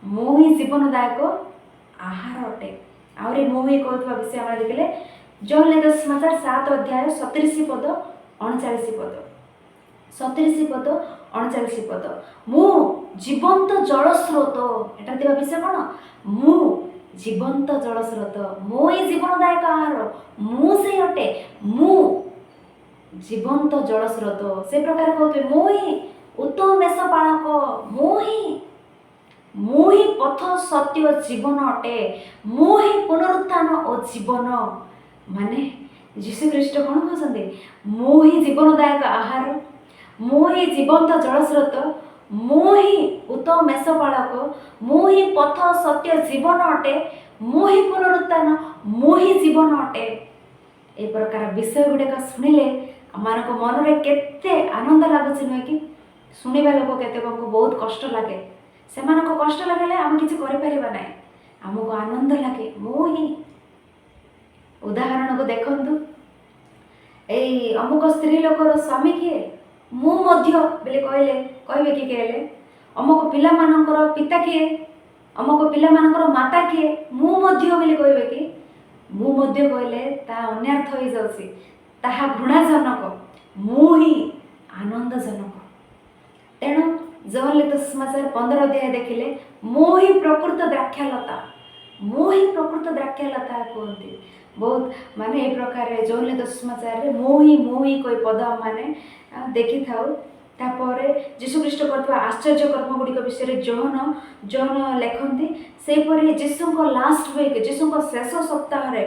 ମୁଁ ହିଁ ଜୀବନଦାୟକ ଆହାର ଅଟେ। ଆହୁରି ମୁଁ ହିଁ କହୁଥିବା ବିଷୟ ଆମେ ଦେଖିଲେ ଜନ୍ ଲେଖିତ ସୁସମାଚାର 7 ଅଧ୍ୟାୟ 37 ପଦ 39 ପଦ 37 ପଦ 39 ପଦ। ମୁଁ ଜୀବନ୍ତ ଜଳ ସ୍ରୋତ। ଏଟା ଥିବା ବିଷୟ କ'ଣ? ମୁଁ ଜୀବନ୍ତ ଜଳ ସ୍ରୋତ, ମୁଁ ହିଁ ଜୀବନଦାୟକ ଆହାର, ମୁଁ ସେଇ ଅଟେ, ମୁଁ ଜୀବନ୍ତ ଜଳ ସ୍ରୋତ। ସେ ପ୍ରକାର କହୁଥିବେ ମୁଁ ହିଁ ଉତ୍ତମ ମେଷପାଳକ, ମୁଁ ହିଁ ପଥ ସତ୍ୟ ଜୀବନ ଅଟେ, ମୁଁ ହିଁ ପୁନରୁତ୍ଥାନ ଓ ଜୀବନ। ମାନେ ଯୀଶୁ ଖ୍ରୀଷ୍ଟ କ'ଣ କହୁଛନ୍ତି? ମୁଁ ହିଁ ଜୀବନଦାୟକ ଆହାର, ମୁଁ ହିଁ ଜୀବନ୍ତ ଜଳସ୍ରୋତ, ମୁଁ ହିଁ ଉତ୍ତମ ମେଷପାଳକ, ମୁଁ ହିଁ ପଥ ସତ୍ୟ ଜୀବନ ଅଟେ, ମୁଁ ହିଁ ପୁନରୁତ୍ଥାନ, ମୁଁ ହିଁ ଜୀବନ ଅଟେ। ଏ ପ୍ରକାର ବିଷୟ ଗୁଡ଼ିକ ଶୁଣିଲେ ଆମମାନଙ୍କ ମନରେ କେତେ ଆନନ୍ଦ ଲାଗୁଛି ନୁହେଁ କି? ଶୁଣିବା ଲୋକ କେତେକଙ୍କୁ ବହୁତ କଷ୍ଟ ଲାଗେ। ସେମାନଙ୍କ କଷ୍ଟ ଲାଗିଲେ ଆମେ କିଛି କରିପାରିବା ନାହିଁ, ଆମକୁ ଆନନ୍ଦ ଲାଗେ। ମୁଁ ହିଁ ଉଦାହରଣକୁ ଦେଖନ୍ତୁ, ଏଇ ଅମୁକ ସ୍ତ୍ରୀ ଲୋକର ସ୍ୱାମୀ କିଏ? ମୁଁ ମଧ୍ୟ ବୋଲି କହିବେ କି କହିଲେ? ଅମୁକ ପିଲାମାନଙ୍କର ପିତା କିଏ? ଅମୁକ ପିଲାମାନଙ୍କର ମାତା କିଏ? ମୁଁ ମଧ୍ୟ ବୋଲି କହିବେ କି? ମୁଁ ମଧ୍ୟ କହିଲେ ତାହା ଅନ୍ୟାର୍ଥ ହୋଇଯାଉଛି, ତାହା ଘୃଣାଜନକ। ମୁଁ ହିଁ ଆନନ୍ଦଜନକ। ତେଣୁ ଜନ୍ ଲେଖିତ ସୁସମାଚାର 15 ଅଧ୍ୟାୟ ଦେଖିଲେ ମୁଁ ହିଁ ପ୍ରକୃତ ଦ୍ରାକ୍ଷାଲତା, ମୁଁ ହିଁ ପ୍ରକୃତ ଦ୍ରାକ୍ଷାଲତା କୁହନ୍ତି। ବହୁତ ମାନେ ଏ ପ୍ରକାର ଜନ୍ ଲେଖିତ ସୁସମାଚାରରେ ମୁଁ ହିଁ କହି ପଦ ମାନେ ଦେଖିଥାଉ। ତାପରେ ଯୀଶୁଖ୍ରୀଷ୍ଟ କରୁଥିବା ଆଶ୍ଚର୍ଯ୍ୟ କର୍ମ ଗୁଡ଼ିକ ବିଷୟରେ ଜୋହନ ଲେଖନ୍ତି। ସେହିପରି ଯୀଶୁଙ୍କ ଲାଷ୍ଟ ୱିକ୍, ଯୀଶୁଙ୍କ ଶେଷ ସପ୍ତାହରେ,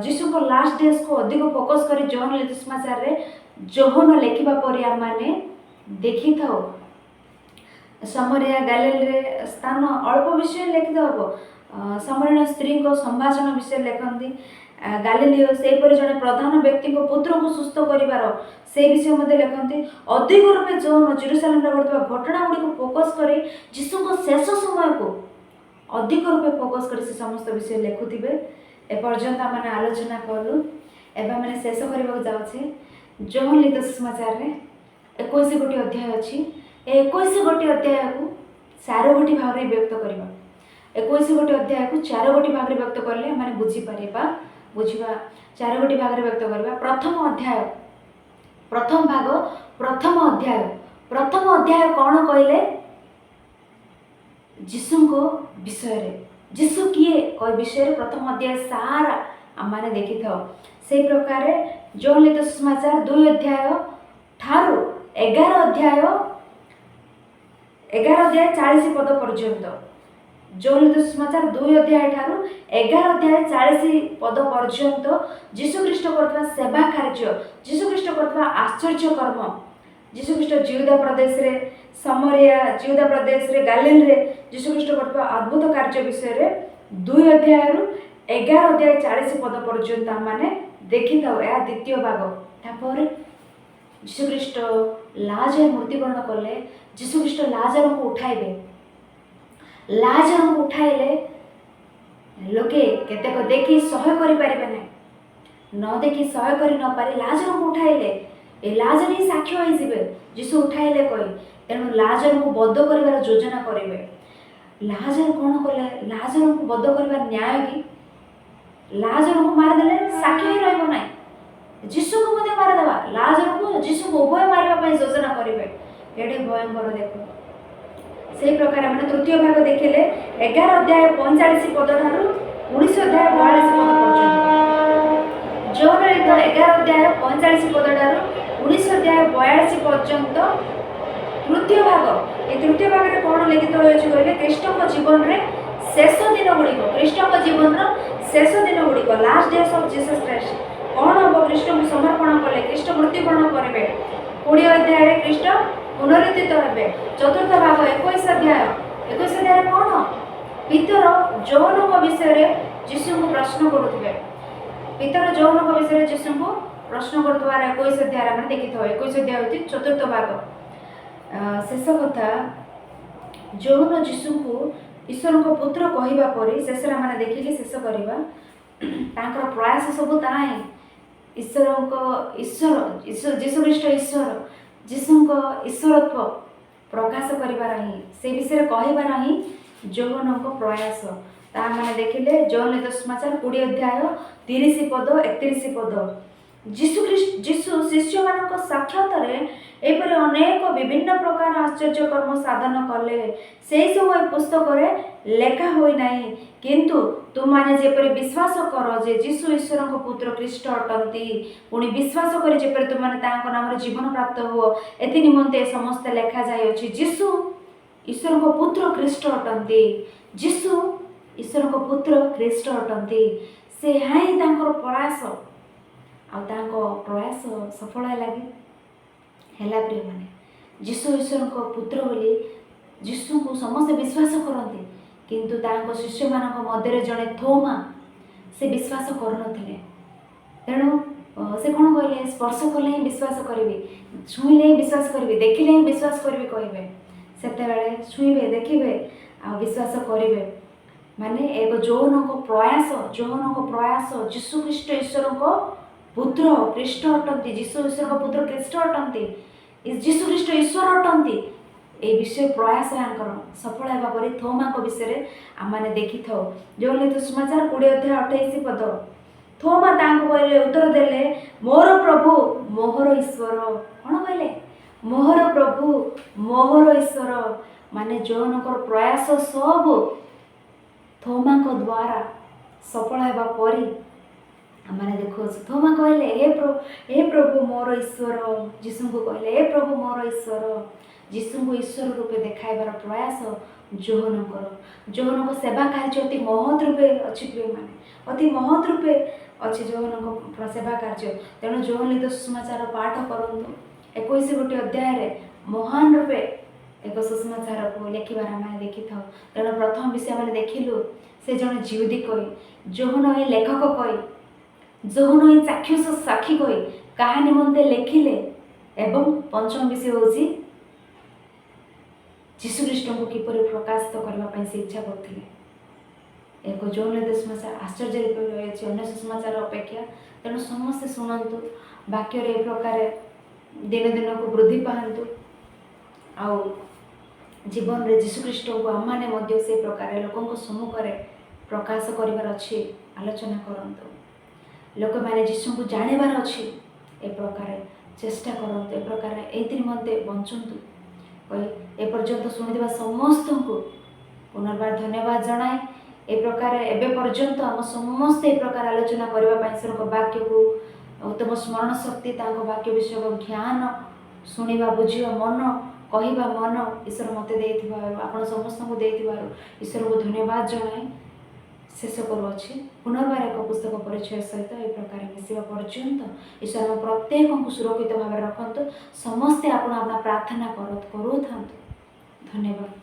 ଯୀଶୁଙ୍କ ଲାଷ୍ଟ ଡେଜ୍କୁ ଅଧିକ ଫୋକସ୍ କରି ଜନ୍ ଲେଖିତ ସୁସମାଚାରରେ ଜୋହନ ଲେଖିବା ପରି ଆମମାନେ ଦେଖିଥାଉ। ସମରିଆ ଗାଲିଲରେ ସ୍ଥାନ ଅଳ୍ପ ବିଷୟ ଲେଖିତ ହେବ। ସମରୀଣ ସ୍ତ୍ରୀଙ୍କ ସମ୍ଭାଷଣ ବିଷୟରେ ଲେଖନ୍ତି। ଗାଲିଲିଓ ସେହିପରି ଜଣେ ପ୍ରଧାନ ବ୍ୟକ୍ତିଙ୍କ ପୁତ୍ରକୁ ସୁସ୍ଥ କରିବାର ସେ ବିଷୟ ମଧ୍ୟ ଲେଖନ୍ତି। ଅଧିକ ରୂପେ ଜୋହନ ଜେରୁସାଲେମରେ ଘଟୁଥିବା ଘଟଣା ଗୁଡ଼ିକୁ ଫୋକସ୍ କରି ଯୀଶୁଙ୍କ ଶେଷ ସମୟକୁ ଅଧିକ ରୂପେ ଫୋକସ୍ କରି ସେ ସମସ୍ତ ବିଷୟ ଲେଖୁଥିବେ। ଏପର୍ଯ୍ୟନ୍ତ ଆମେ ଆଲୋଚନା କଲୁ। ଏବେ ଆମେ ଶେଷ କରିବାକୁ ଯାଉଛେ। ଜନ୍ ଲିଖିତ ସୁସମାଚାରରେ 21 ଗୋଟି ଅଧ୍ୟାୟ ଅଛି। ଏ 21 ଗୋଟି ଅଧ୍ୟାୟକୁ 4 ଗୋଟି ଭାଗରେ ବିଭକ୍ତ କରିବା। 21 ଗୋଟି ଅଧ୍ୟାୟକୁ 4 ଗୋଟି ଭାଗରେ ବିଭକ୍ତ କଲେ ଆମେ ବୁଝିବା 4 ଗୋଟି ଭାଗରେ ବିଭକ୍ତ କରିବା। ପ୍ରଥମ ଅଧ୍ୟାୟ କ'ଣ କହିଲେ? ଯୀଶୁଙ୍କ ବିଷୟରେ, ଯୀଶୁ କିଏ ବିଷୟରେ ପ୍ରଥମ ଅଧ୍ୟାୟ ସାରା ଆମେ ଦେଖିଥାଉ। ସେଇ ପ୍ରକାର ଜନ୍ ଲିଖିତ ସୁସମାଚାର 2 ଅଧ୍ୟାୟ ଠାରୁ 11 ଅଧ୍ୟାୟ 40 ପଦ ପର୍ଯ୍ୟନ୍ତ, ଜନ୍ ଲିଖିତ ସୁସମାଚାର 2 ଅଧ୍ୟାୟ ଠାରୁ 11 ଅଧ୍ୟାୟ 40 ପଦ ପର୍ଯ୍ୟନ୍ତ ଯୀଶୁଖ୍ରୀଷ୍ଟ କରୁଥିବା ସେବା କାର୍ଯ୍ୟ, ଯୀଶୁଖ୍ରୀଷ୍ଟ କରୁଥିବା ଆଶ୍ଚର୍ଯ୍ୟ କର୍ମ, ଯୀଶୁଖ୍ରୀଷ୍ଟ ଜିହୁଦା ପ୍ରଦେଶରେ, ସମରିଆ, ଜିହୁଦା ପ୍ରଦେଶରେ, ଗାଲିଲରେ ଯୀଶୁଖ୍ରୀଷ୍ଟ କରୁଥିବା ଅଦ୍ଭୁତ କାର୍ଯ୍ୟ ବିଷୟରେ 2 ଅଧ୍ୟାୟରୁ 11 ଅଧ୍ୟାୟ 40 ପଦ ପର୍ଯ୍ୟନ୍ତ ଆମେ ଦେଖିଥାଉ। ଏହା ଦ୍ୱିତୀୟ ଭାଗ। ତାପରେ ଯୀଶୁଖ୍ରୀଷ୍ଟ ଲାଜର ମୃତ୍ୟୁବରଣ କଲେ। ଯୀଶୁଖ୍ରୀଷ୍ଟ ଲାଜରଙ୍କୁ ଉଠାଇବେ। ଲାଜରଙ୍କୁ ଉଠାଇଲେ ଲୋକେ କେତେକ ଦେଖି ସହ୍ୟ କରିପାରିବେ ନାହିଁ, ନ ଦେଖି ସହ୍ୟ କରି ନ ପାରି ଲାଜରଙ୍କୁ ଉଠାଇଲେ। ଏ ଲାଜର ହିଁ ସାକ୍ଷ୍ୟ ହୋଇଯିବେ ଯୀଶୁ ଉଠାଇଲେ କହି। ତେଣୁ ଲାଜରଙ୍କୁ ବଧ କରିବାର ଯୋଜନା କରିବେ। ଲାଜର କ'ଣ କଲେ? ଲାଜରଙ୍କୁ ବଧ କରିବାର ନ୍ୟାୟ କି? ଲାଜରଙ୍କୁ ମାରିଦେଲେ ସାକ୍ଷ୍ୟ ହିଁ ରହିବ ନାହିଁ। ଯୀଶୁଙ୍କୁ ମଧ୍ୟ ମାରିଦେବା, ଲାଜରଙ୍କୁ ଯୀଶୁଙ୍କୁ ଉଭୟ ମାରିବା ପାଇଁ ଯୋଜନା କରିବେ। କେଡ଼େ ଭୟଙ୍କର ଦେଖ। ସେହି ପ୍ରକାର ଆମେ ତୃତୀୟ ଭାଗ ଦେଖିଲେ 11 ଅଧ୍ୟାୟ 45 ପଦ ଠାରୁ 19 ଅଧ୍ୟାୟ 42 ପଦ ପର୍ଯ୍ୟନ୍ତ। ଜନ୍ ଲିଖିତ 11 ଅଧ୍ୟାୟ 45 ପଦ ଠାରୁ 19 ଅଧ୍ୟାୟ 42 ପର୍ଯ୍ୟନ୍ତ ତୃତୀୟ ଭାଗ। ଏ ତୃତୀୟ ଭାଗରେ କ'ଣ ଲିଖିତ ହୋଇଛି କହିଲେ? ଖ୍ରୀଷ୍ଟଙ୍କ ଜୀବନରେ ଶେଷ ଦିନ ଗୁଡ଼ିକ, ଖ୍ରୀଷ୍ଟଙ୍କ ଜୀବନର ଶେଷ ଦିନ ଗୁଡ଼ିକ, last days of Jesus Christ. କ'ଣ ହେବ? ଖ୍ରୀଷ୍ଟଙ୍କୁ ସମର୍ପଣ କଲେ, ଖ୍ରୀଷ୍ଟ ମୃତ୍ୟୁବରଣ କରିବେ। 20 ଅଧ୍ୟାୟରେ ଖ୍ରୀଷ୍ଟ ପୁନରୁତ୍ଥିତ ହେବେ। ଚତୁର୍ଥ ଭାଗ 21 ଅଧ୍ୟାୟରେ କ'ଣ? ପିତର ଯୌନଙ୍କ ବିଷୟରେ ଯୀଶୁଙ୍କୁ ପ୍ରଶ୍ନ କରୁଥିବେ। ପିତର ଯୌନଙ୍କ ବିଷୟରେ ଯୀଶୁଙ୍କୁ ପ୍ରଶ୍ନ କରୁଥିବାର 21 ଅଧ୍ୟାୟରେ ଆମେ ଦେଖିଥାଉ। 21 ଅଧ୍ୟାୟ ହେଉଛି ଚତୁର୍ଥ ଭାଗ। ଶେଷ କଥା, ଯୌନ ଯୀଶୁଙ୍କୁ ଈଶ୍ୱରଙ୍କ ପୁତ୍ର କହିବା ପରେ ଶେଷରେ ଆମେ ଦେଖିକି ଶେଷ କରିବା ତାଙ୍କର ପ୍ରୟାସ ସବୁ ତାହା ହିଁ ଯୀଶୁଖ୍ରୀଷ୍ଟ ଈଶ୍ୱର ଯୀଶୁଙ୍କ ଈଶ୍ୱରତ୍ଵ ପ୍ରକାଶ କରିବାର ହିଁ ସେ ବିଷୟରେ କହିବାର ହିଁ ଯୌବନଙ୍କ ପ୍ରୟାସ। ତାହା ମାନେ ଦେଖିଲେ ଯୌନ ସୁସମାଚାର 20 ଅଧ୍ୟାୟ 30 ପଦ 31 ପଦ। ଯୀଶୁ ଶିଷ୍ୟମାନଙ୍କ ସାକ୍ଷାତରେ ଏପରି ଅନେକ ବିଭିନ୍ନ ପ୍ରକାର ଆଶ୍ଚର୍ଯ୍ୟ କର୍ମ ସାଧନ କଲେ ସେହି ସବୁ ଏ ପୁସ୍ତକରେ ଲେଖା ହୋଇନାହିଁ। କିନ୍ତୁ ତୁମମାନେ ଯେପରି ବିଶ୍ୱାସ କର ଯେ ଯୀଶୁ ଈଶ୍ୱରଙ୍କ ପୁତ୍ର ଖ୍ରୀଷ୍ଟ ଅଟନ୍ତି ପୁଣି ବିଶ୍ୱାସ କରି ଯେପରି ତୁମମାନେ ତାଙ୍କ ନାମରେ ଜୀବନ ପ୍ରାପ୍ତ ହୁଅ ଏଥି ନିମନ୍ତେ ସମସ୍ତେ ଲେଖାଯାଇଅଛି। ଯୀଶୁ ଈଶ୍ୱରଙ୍କ ପୁତ୍ର ଖ୍ରୀଷ୍ଟ ଅଟନ୍ତି। ଯୀଶୁ ଈଶ୍ୱରଙ୍କ ପୁତ୍ର ଖ୍ରୀଷ୍ଟ ଅଟନ୍ତି। ସେ ହିଁ ତାଙ୍କର ପ୍ରୟାସ ଆଉ ତାଙ୍କ ପ୍ରୟାସ ସଫଳ ହେଲା ପ୍ରିୟମାନେ। ଯୀଶୁ ଈଶ୍ୱରଙ୍କ ପୁତ୍ର ବୋଲି ଯୀଶୁଙ୍କୁ ସମସ୍ତେ ବିଶ୍ୱାସ କରନ୍ତି କିନ୍ତୁ ତାଙ୍କ ଶିଷ୍ୟମାନଙ୍କ ମଧ୍ୟରେ ଜଣେ ଥୋମା ସେ ବିଶ୍ୱାସ କରୁନଥିଲେ। ତେଣୁ ସେ କ'ଣ କହିଲେ ସ୍ପର୍ଶ କଲେ ହିଁ ବିଶ୍ୱାସ କରିବି, ଛୁଇଁଲେ ହିଁ ବିଶ୍ୱାସ କରିବି, ଦେଖିଲେ ହିଁ ବିଶ୍ୱାସ କରିବି କହିବେ। ସେତେବେଳେ ଛୁଇଁବେ ଦେଖିବେ ଆଉ ବିଶ୍ୱାସ କରିବେ। ମାନେ ଏକ ଯୌବନଙ୍କ ପ୍ରୟାସ ଯୀଶୁଖ୍ରୀଷ୍ଟ ଈଶ୍ୱରଙ୍କ ପୁତ୍ର ଖ୍ରୀଷ୍ଟ ଅଟନ୍ତି। ଯୀଶୁ ଈଶ୍ୱରଙ୍କ ପୁତ୍ର ଖ୍ରୀଷ୍ଟ ଅଟନ୍ତି। ଯୀଶୁଖ୍ରୀଷ୍ଟ ଈଶ୍ୱର ଅଟନ୍ତି। এই ବିଷୟ ପ୍ରୟାସ ୟାଙ୍କର ସଫଳ ହେବା ପରେ ଥୋମାଙ୍କ ବିଷୟରେ ଆମମାନେ ଦେଖିଥାଉ। ଯୌନ ସୁସମାଚାର 20 ଅଧ୍ୟାୟ 28 ପଦ। ଥୋମା ତାଙ୍କୁ କହିଲେ ଉତ୍ତର ଦେଲେ ମୋର ପ୍ରଭୁ ମୋହର ଈଶ୍ୱର। କ'ଣ କହିଲେ? ମୋହର ପ୍ରଭୁ ମୋହର ଈଶ୍ୱର। ମାନେ ଯୌନଙ୍କର ପ୍ରୟାସ ସବୁ ଥୋମାଙ୍କ ଦ୍ୱାରା ସଫଳ ହେବା ପରେ ଆମମାନେ ଦେଖୁଅଛୁ। ଥୋମା କହିଲେ ହେ ପ୍ରଭୁ ମୋର ଈଶ୍ୱର। ଯୀଶୁଙ୍କୁ କହିଲେ ହେ ପ୍ରଭୁ ମୋର ଈଶ୍ୱର। ଯୀଶୁଙ୍କୁ ଈଶ୍ୱର ରୂପେ ଦେଖାଇବାର ପ୍ରୟାସ ଯୌବନଙ୍କ ସେବା କାର୍ଯ୍ୟ ଅତି ମହତ୍ ରୂପେ ଅଛି ପ୍ରିୟମାନେ, ଅତି ମହତ୍ ରୂପେ ଅଛି ଯୌବନଙ୍କ ସେବା କାର୍ଯ୍ୟ। ତେଣୁ ଯୌନ ସୁସମାଚାର ପାଠ କରନ୍ତୁ। 21 ଅଧ୍ୟାୟରେ ମହାନ ରୂପେ ଏକ ସୁସମାଚାରକୁ ଲେଖିବାର ଆମେ ଦେଖିଥାଉ। ତେଣୁ ପ୍ରଥମ ବିଷୟ ଆମେ ଦେଖିଲୁ ସେ ଜଣେ ଜିହୁଦୀ କହି, ଯୌନ ହିଁ ଲେଖକ କହି, ଯୌନ ହିଁ ଚାକ୍ଷୁଷ ସାକ୍ଷୀ କହି କାହା ନିମନ୍ତେ ଲେଖିଲେ ଏବଂ ପଞ୍ଚମ ବିଷୟ ହେଉଛି ଯୀଶୁଖ୍ରୀଷ୍ଟଙ୍କୁ କିପରି ପ୍ରକାଶିତ କରିବା ପାଇଁ ସେ ଇଚ୍ଛା କରୁଥିଲେ। ଏକ ଯୌନ ସୁସମାଚାର ଆଶ୍ଚର୍ଯ୍ୟ ରୂପେ ରହିଅଛି ଅନ୍ୟ ସୁସମାଚାର ଅପେକ୍ଷା। ତେଣୁ ସମସ୍ତେ ଶୁଣନ୍ତୁ, ବାକ୍ୟରେ ଏ ପ୍ରକାର ଦିନ ଦିନକୁ ବୃଦ୍ଧି ପାଆନ୍ତୁ ଆଉ ଜୀବନରେ ଯୀଶୁଖ୍ରୀଷ୍ଟଙ୍କୁ ଆମମାନେ ମଧ୍ୟ ସେ ପ୍ରକାର ଲୋକଙ୍କ ସମ୍ମୁଖରେ ପ୍ରକାଶ କରିବାର ଅଛି। ଆଲୋଚନା କରନ୍ତୁ, ଲୋକମାନେ ଯୀଶୁଙ୍କୁ ଜାଣିବାର ଅଛି। ଏ ପ୍ରକାର ଚେଷ୍ଟା କରନ୍ତୁ, ଏ ପ୍ରକାର ଏଇଥି ନିମନ୍ତେ ବଞ୍ଚନ୍ତୁ କହି ଏପର୍ଯ୍ୟନ୍ତ ଶୁଣିଥିବା ସମସ୍ତଙ୍କୁ ପୁନର୍ବାର ଧନ୍ୟବାଦ ଜଣାଏ। ଏ ପ୍ରକାର ଏବେ ପର୍ଯ୍ୟନ୍ତ ଆମ ସମସ୍ତେ ଏ ପ୍ରକାର ଆଲୋଚନା କରିବା ପାଇଁ ଈଶ୍ୱରଙ୍କ ବାକ୍ୟକୁ ଉତ୍ତମ ସ୍ମରଣ ଶକ୍ତି, ତାଙ୍କ ବାକ୍ୟ ବିଷୟକ ଜ୍ଞାନ, ଶୁଣିବା ବୁଝିବା ମନ, କହିବା ମନ ଈଶ୍ୱର ମୋତେ ଦେଇଥିବାରୁ, ଆପଣ ସମସ୍ତଙ୍କୁ ଦେଇଥିବାରୁ ଈଶ୍ୱରଙ୍କୁ ଧନ୍ୟବାଦ ଜଣାଏ ଶେଷ କରୁଅଛି। ପୁନର୍ବାର ଏକ ପୁସ୍ତକ ପରିଚୟ ସହିତ ଏ ପ୍ରକାର ମିଶିବା ପର୍ଯ୍ୟନ୍ତ ଈଶ୍ୱର ଆମ ପ୍ରତ୍ୟେକଙ୍କୁ ସୁରକ୍ଷିତ ଭାବରେ ରଖନ୍ତୁ। ସମସ୍ତେ ଆପଣ ପ୍ରାର୍ଥନା କରୁଥାନ୍ତୁ। ଧନ୍ୟବାଦ।